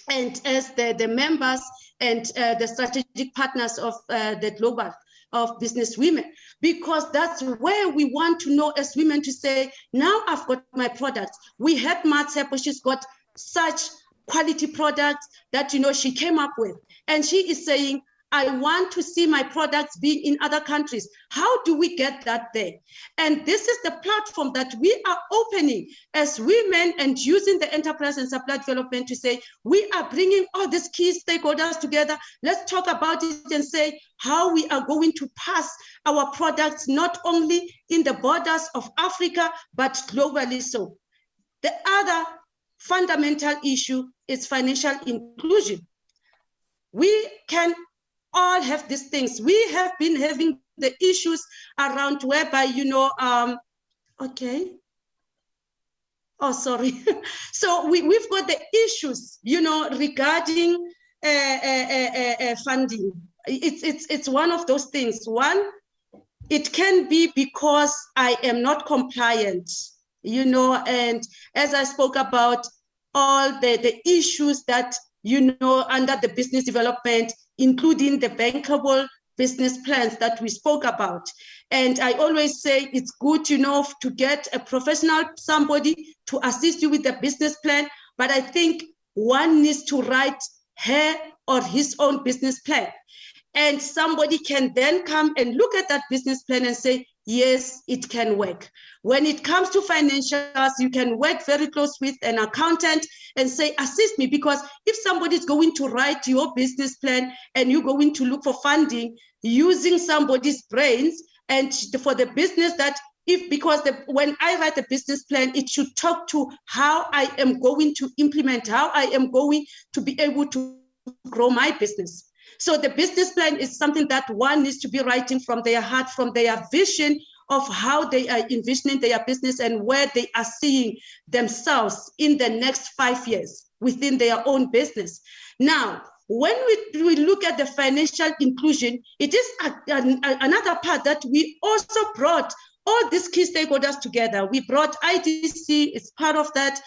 and as the members and the strategic partners of the global of business women, because that's where we want to know as women to say, now I've got my products. We had Matsepo, she's got such quality products that she came up with, and she is saying, I want to see my products being in other countries. How do we get that there? And this is the platform that we are opening as women and using the enterprise and supply development to say, we are bringing all these key stakeholders together. Let's talk about it and say how we are going to pass our products, not only in the borders of Africa, but globally so. The other fundamental issue is financial inclusion. We can all have these things. We have been having the issues around whereby, okay. Oh, sorry. So we've got the issues, regarding funding. It's one of those things. One, it can be because I am not compliant, and as I spoke about all the issues that, under the business development, including the bankable business plans that we spoke about. And I always say it's good, to get a professional, somebody to assist you with the business plan. But I think one needs to write her or his own business plan. And somebody can then come and look at that business plan and say, yes, it can work. When it comes to financials, you can work very close with an accountant and say, assist me, because if somebody is going to write your business plan and you're going to look for funding using somebody's brains, and for the business that when I write a business plan, it should talk to how I am going to implement, how I am going to be able to grow my business. So the business plan is something that one needs to be writing from their heart, from their vision of how they are envisioning their business and where they are seeing themselves in the next 5 years within their own business. Now, when we look at the financial inclusion, it is another part that we also brought all these key stakeholders together. We brought IDC, it's part of that.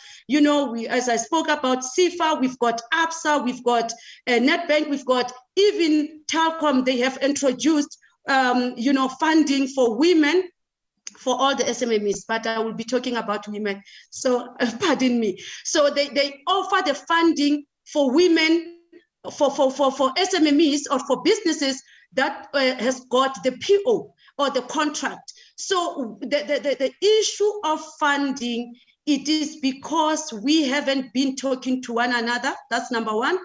As I spoke about CIFA, we've got APSA, we've got NetBank, we've got even Telkom. They have introduced, funding for women for all the SMMEs, but I will be talking about women, so pardon me. So they offer the funding for women, for SMMEs or for businesses that has got the PO or the contract. So the issue of funding, it is because we haven't been talking to one another. That's number one.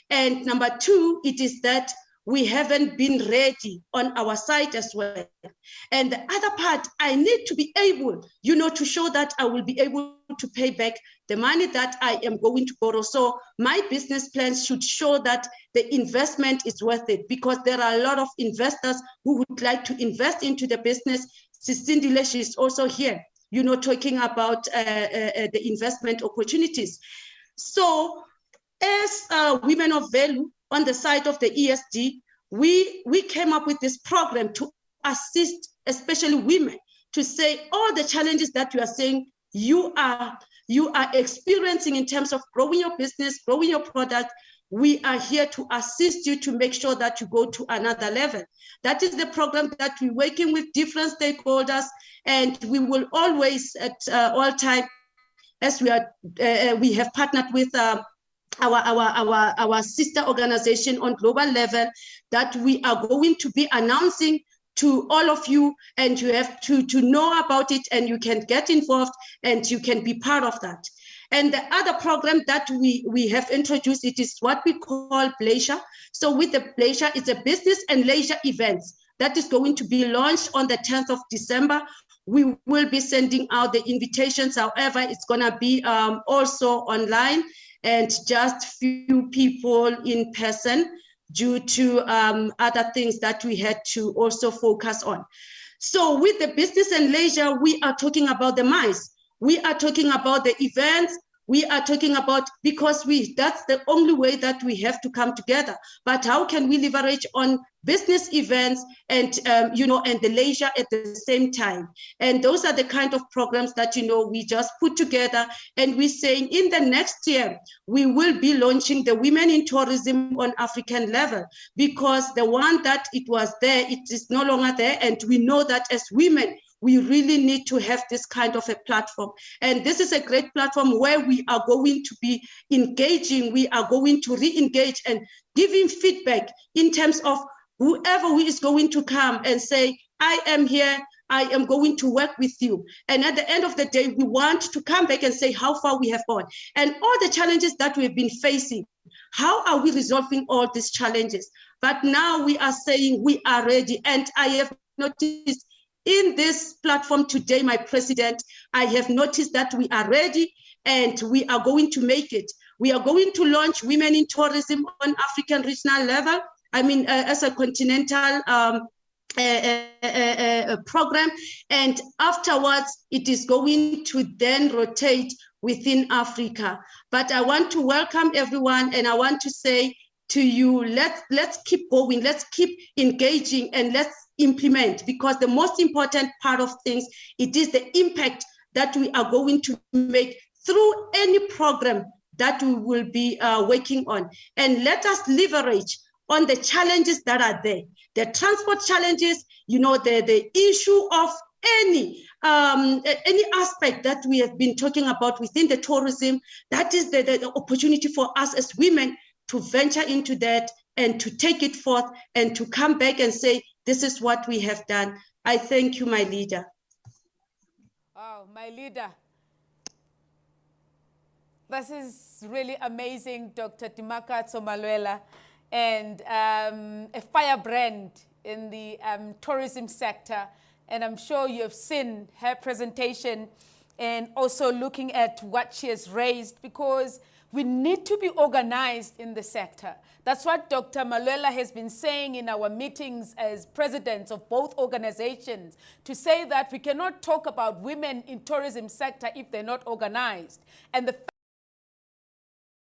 And number two, it is that we haven't been ready on our side as well. And the other part, I need to be able, to show that I will be able to pay back the money that I am going to borrow. So my business plans should show that the investment is worth it, because there are a lot of investors who would like to invest into the business. Cindy Lesh is also here, talking about the investment opportunities. So as women of value on the side of the ESD, we came up with this program to assist especially women, to say all the challenges that you are saying you are experiencing in terms of growing your business, growing your product. We are here to assist you to make sure that you go to another level. That is the program that we're working with different stakeholders, and we will always at all time, as we have partnered with our sister organization on global level, that we are going to be announcing to all of you, and you have to know about it, and you can get involved and you can be part of that. And the other program that we have introduced, it is what we call Pleasure. So with the Pleasure, it's a business and leisure events that is going to be launched on the 10th of December. We will be sending out the invitations. However, it's going to be also online and just few people in person due to other things that we had to also focus on. So with the business and leisure, we are talking about the MICE. We are talking about the events. We are talking about, because that's the only way that we have to come together. But how can we leverage on business events and, and the leisure at the same time? And those are the kind of programs that, we just put together. And we're saying in the next year, we will be launching the Women in Tourism on African level, because the one that it was there, it is no longer there. And we know that as women, we really need to have this kind of a platform. And this is a great platform where we are going to be engaging, we are going to re-engage and giving feedback in terms of whoever who is going to come and say, I am here, I am going to work with you. And at the end of the day, we want to come back and say how far we have gone. And all the challenges that we've been facing, how are we resolving all these challenges? But now we are saying we are ready. And I have noticed in this platform today, my president, I have noticed that we are ready, and we are going to make it. We are going to launch Women in Tourism on African regional level, as a continental program, and afterwards it is going to then rotate within Africa. But I want to welcome everyone, and I want to say to you, let's keep going, let's keep engaging, and let's implement, because the most important part of things, it is the impact that we are going to make through any program that we will be working on. And let us leverage on the challenges that are there, the transport challenges, the issue of any aspect that we have been talking about within the tourism. That is the opportunity for us as women to venture into that and to take it forth and to come back and say, this is what we have done. I thank you, my leader. Oh, my leader. This is really amazing, Dr. Timaka Tsomalwela, and a firebrand in the tourism sector. And I'm sure you have seen her presentation and also looking at what she has raised, because we need to be organized in the sector. That's what Dr. Malwela has been saying in our meetings as presidents of both organizations, to say that we cannot talk about women in tourism sector if they're not organized. And the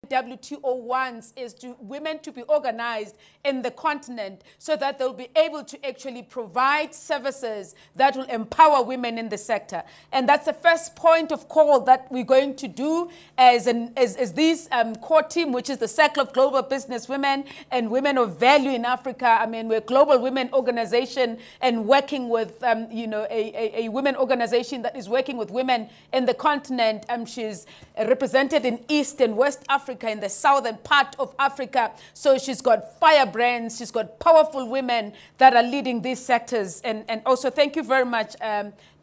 WTO wants is women to be organized in the continent so that they'll be able to actually provide services that will empower women in the sector. And that's the first point of call that we're going to do as this core team, which is the Circle of Global Business Women and Women of Value in Africa. We're a global women organization and working with, a women organization that is working with women in the continent. She's represented in East and West Africa, in the southern part of Africa. So she's got firebrands, she's got powerful women that are leading these sectors. And also thank you very much,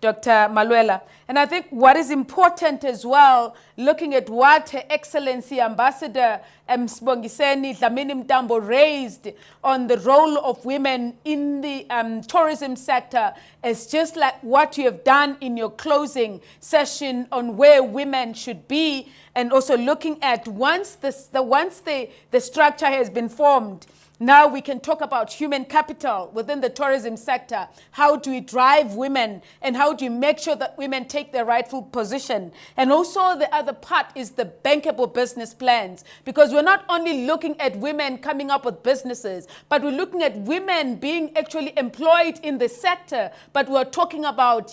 Dr. Malwela. And I think what is important as well, looking at what Her Excellency Ambassador Sibongiseni Dlamini Mtambo raised on the role of women in the tourism sector, is just like what you have done in your closing session on where women should be, and also looking at once the structure has been formed, now we can talk about human capital within the tourism sector. How do we drive women, and how do you make sure that women take their rightful position? And also the other part is the bankable business plans, because we're not only looking at women coming up with businesses, but we're looking at women being actually employed in the sector. But we're talking about,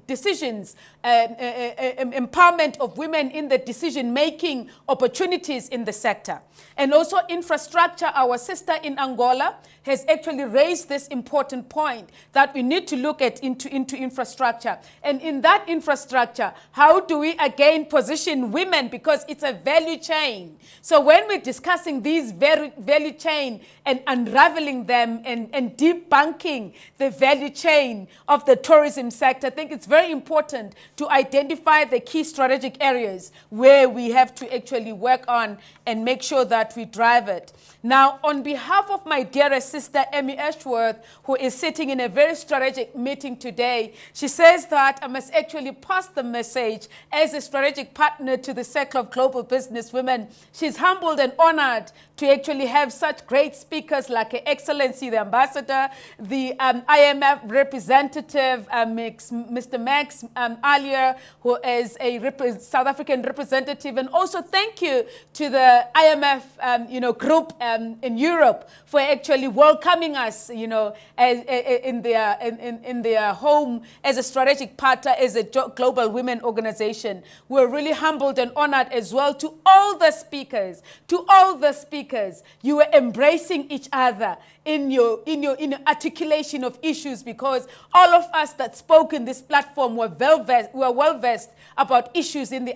decisions, empowerment of women in the decision-making opportunities in the sector. And also infrastructure. Our sister in Angola has actually raised this important point that we need to look at into infrastructure. And in that infrastructure, how do we again position women? Because it's a value chain. So when we're discussing these value chain and unraveling them and debunking the value chain of the tourism sector, I think it's very important to identify the key strategic areas where we have to actually work on and make sure that we drive it. Now, on behalf of my dearest sister, Emmy Ashworth, who is sitting in a very strategic meeting today, she says that I must actually pass the message as a strategic partner to the Circle of Global Business Women. She's humbled and honored to actually have such great speakers like Her Excellency, the Ambassador, the IMF representative, Mr. Max Alier, who is a South African representative, and also thank you to the IMF group in Europe for actually welcoming us, in their home as a strategic partner, as a global women organization. We're really humbled and honored as well to all the speakers, You were embracing each other in your articulation of issues, because all of us that spoke in this platform were well versed about issues in the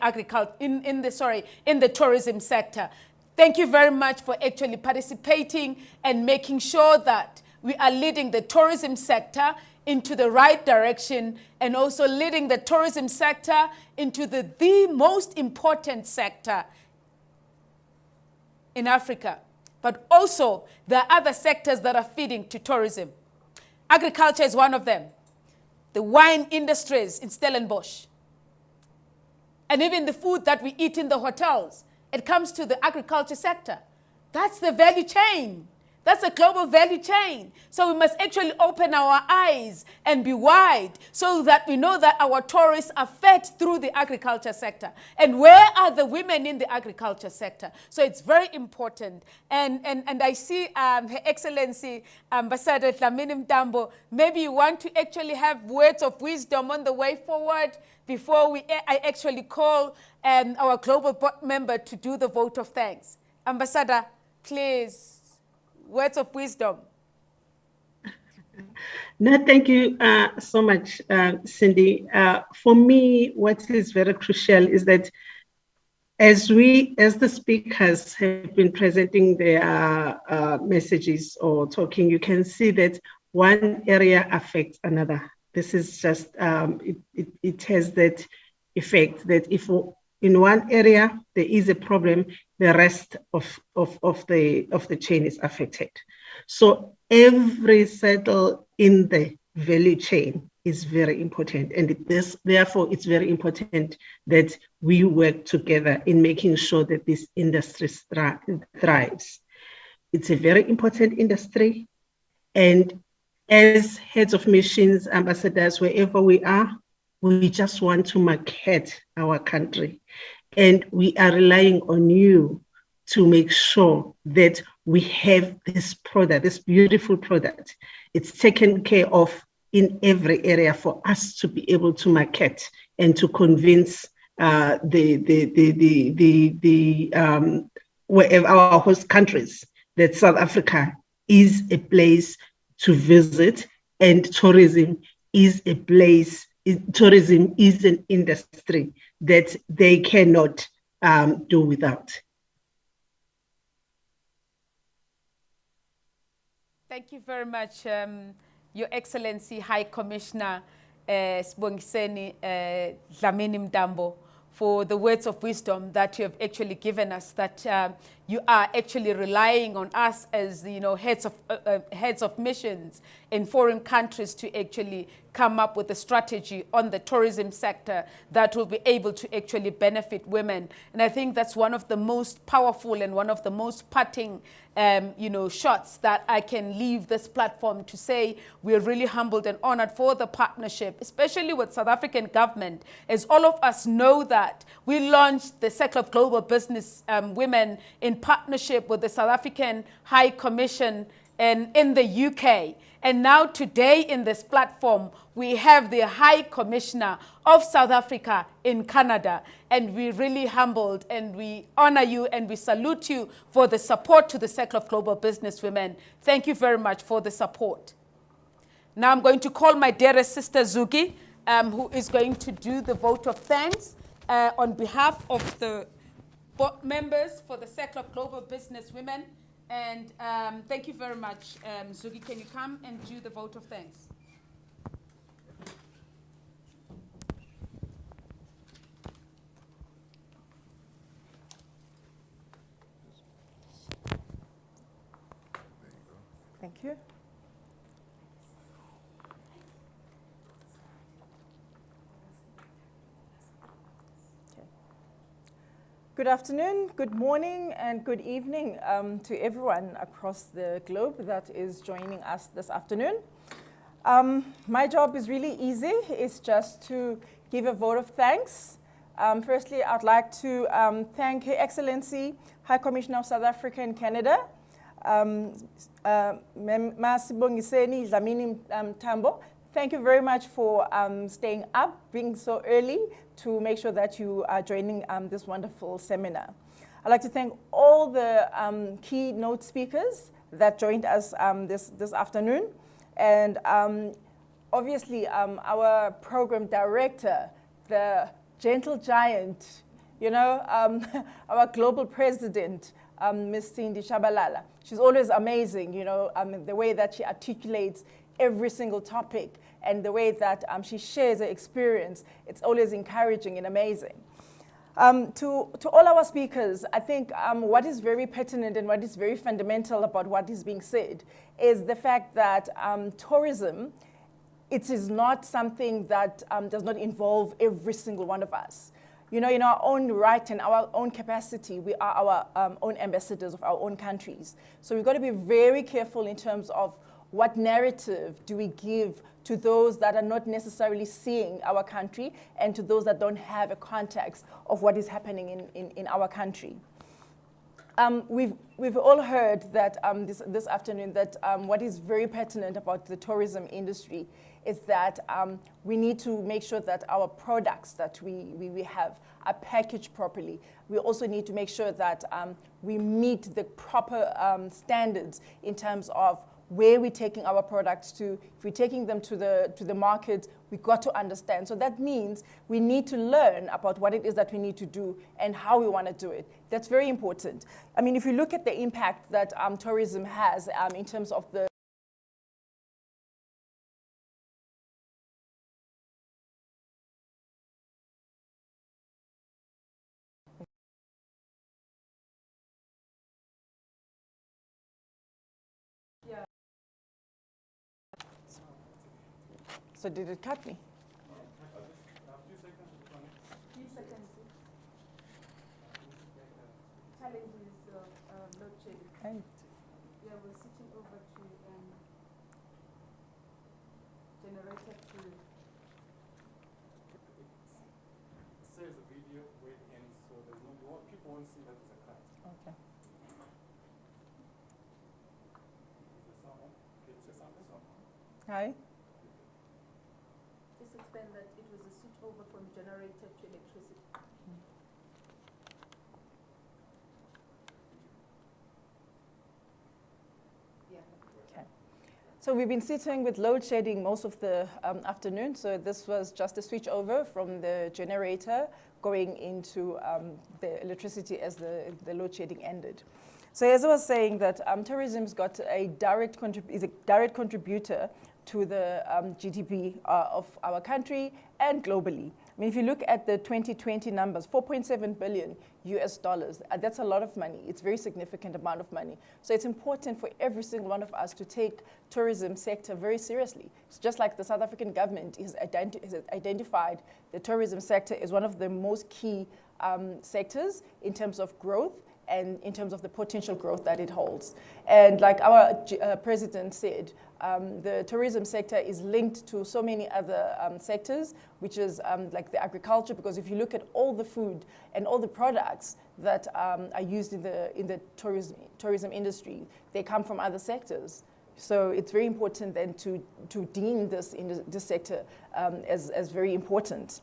in the tourism sector. Thank you very much for actually participating and making sure that we are leading the tourism sector into the right direction, and also leading the tourism sector into the most important sector in Africa. But also, there are other sectors that are feeding to tourism. Agriculture is one of them. The wine industries in Stellenbosch. And even the food that we eat in the hotels, it comes to the agriculture sector. That's the value chain. That's a global value chain. So we must actually open our eyes and be wide so that we know that our tourists are fed through the agriculture sector. And where are the women in the agriculture sector? So it's very important. And I see Her Excellency Ambassador Dlamini Mtambo, maybe you want to actually have words of wisdom on the way forward before I actually call our global board member to do the vote of thanks. Ambassador, please. Words of wisdom. No, thank you so much, Cindy. For me, what is very crucial is that as the speakers have been presenting their messages or talking, you can see that one area affects another. This is just, it has that effect that if in one area there is a problem, the rest of the chain is affected. So every settle in the value chain is very important, and therefore it's very important that we work together in making sure that this industry thrives. It's a very important industry, and as heads of missions, ambassadors, wherever we are, we just want to market our country. And we are relying on you to make sure that we have this product, this beautiful product. It's taken care of in every area for us to be able to market and to convince wherever our host countries that South Africa is a place to visit, and tourism is a place. Tourism is an industry that they cannot do without. Thank you very much, Your Excellency High Commissioner Sibongiseni Dlamini Mtambo, for the words of wisdom that you have actually given us, that you are actually relying on us as heads of missions in foreign countries to actually come up with a strategy on the tourism sector that will be able to actually benefit women. And I think that's one of the most powerful and one of the most parting shots that I can leave this platform to say we're really humbled and honored for the partnership, especially with South African government. As all of us know that we launched the Circle of Global Business Women in partnership with the South African High Commission and in the UK. And now today in this platform, we have the High Commissioner of South Africa in Canada. And we're really humbled and we honor you and we salute you for the support to the Circle of Global Business Women. Thank you very much for the support. Now I'm going to call my dearest sister Zuki, who is going to do the vote of thanks on behalf of the board members for the Circle of Global Business Women. And thank you very much. Zuki, can you come and do the vote of thanks? Thank you. Good afternoon, good morning, and good evening to everyone across the globe that is joining us this afternoon. My job is really easy. It's just to give a vote of thanks. Firstly, I'd like to thank Her Excellency High Commissioner of South Africa in Canada, Sibongiseni Dlamini Mtambo. Thank you very much for staying up, being so early to make sure that you are joining this wonderful seminar. I'd like to thank all the keynote speakers that joined us this afternoon. And obviously our program director, the gentle giant, our global president, Ms. Cindy Shabalala. She's always amazing, the way that she articulates every single topic and the way that she shares her experience. It's always encouraging and amazing. To all our speakers, I think what is very pertinent and what is very fundamental about what is being said is the fact that tourism, it is not something that does not involve every single one of us. you know, in our own right and our own capacity, we are our own ambassadors of our own countries. So we've got to be very careful in terms of what narrative do we give to those that are not necessarily seeing our country and to those that don't have a context of what is happening in our country. We've all heard that this afternoon that what is very pertinent about the tourism industry is that we need to make sure that our products that we have are packaged properly. We also need to make sure that we meet the proper standards in terms of where we're taking our products to. If we're taking them to the market, we've got to understand. So that means we need to learn about what it is that we need to do and how we want to do it. That's very important. I mean, if you look at the impact that tourism has in terms of the So did it cut me? And yeah, we're switching over to generator to. It says a video where it ends, so there's no, people won't see that it's a cut. Okay. Is there someone? Can you say something? Hi. Just explain that it was a switch over from generator to electricity. So we've been sitting with load shedding most of the afternoon. So this was just a switch over from the generator going into the electricity as the load shedding ended. So as I was saying, that tourism's got a is a direct contributor to the GDP of our country and globally. I mean, if you look at the 2020 numbers, $4.7 billion US, that's a lot of money. It's a very significant amount of money. So it's important for every single one of us to take tourism sector very seriously. It's just like the South African government has identified the tourism sector as one of the most key sectors in terms of growth and in terms of the potential growth that it holds. And like our president said, the tourism sector is linked to so many other sectors, which is like the agriculture, because if you look at all the food and all the products that are used in the tourism industry, they come from other sectors. So it's very important then to deem this sector as very important.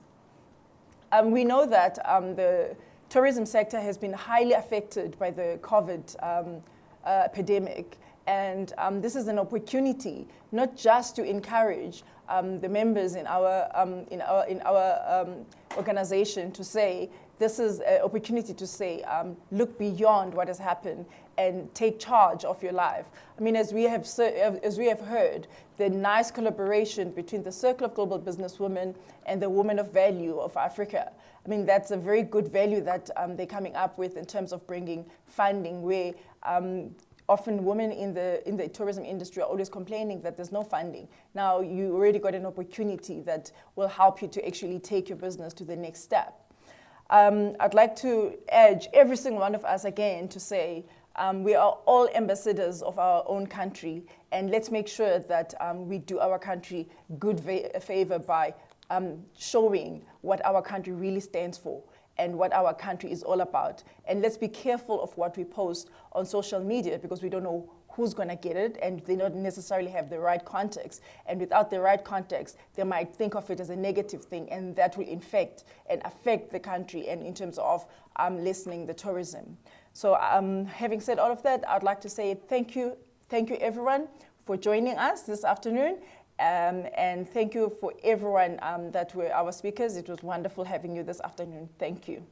We know that the tourism sector has been highly affected by the COVID epidemic. And this is an opportunity not just to encourage the members in our organization to say, this is an opportunity to say, look beyond what has happened and take charge of your life. I mean, as we have heard, the nice collaboration between the Circle of Global Businesswomen and the Women of Value of Africa. I mean, that's a very good value that they're coming up with in terms of bringing funding where often women in the tourism industry are always complaining that there's no funding. Now you already got an opportunity that will help you to actually take your business to the next step. I'd like to urge every single one of us again to say, we are all ambassadors of our own country, and let's make sure that we do our country good favor by showing what our country really stands for and what our country is all about. And let's be careful of what we post on social media, because we don't know who's going to get it, and they don't necessarily have the right context. And without the right context, they might think of it as a negative thing, and that will infect and affect the country and in terms of lessening the tourism. So having said all of that, I'd like to say thank you everyone for joining us this afternoon. And thank you for everyone that were our speakers. It was wonderful having you this afternoon. Thank you.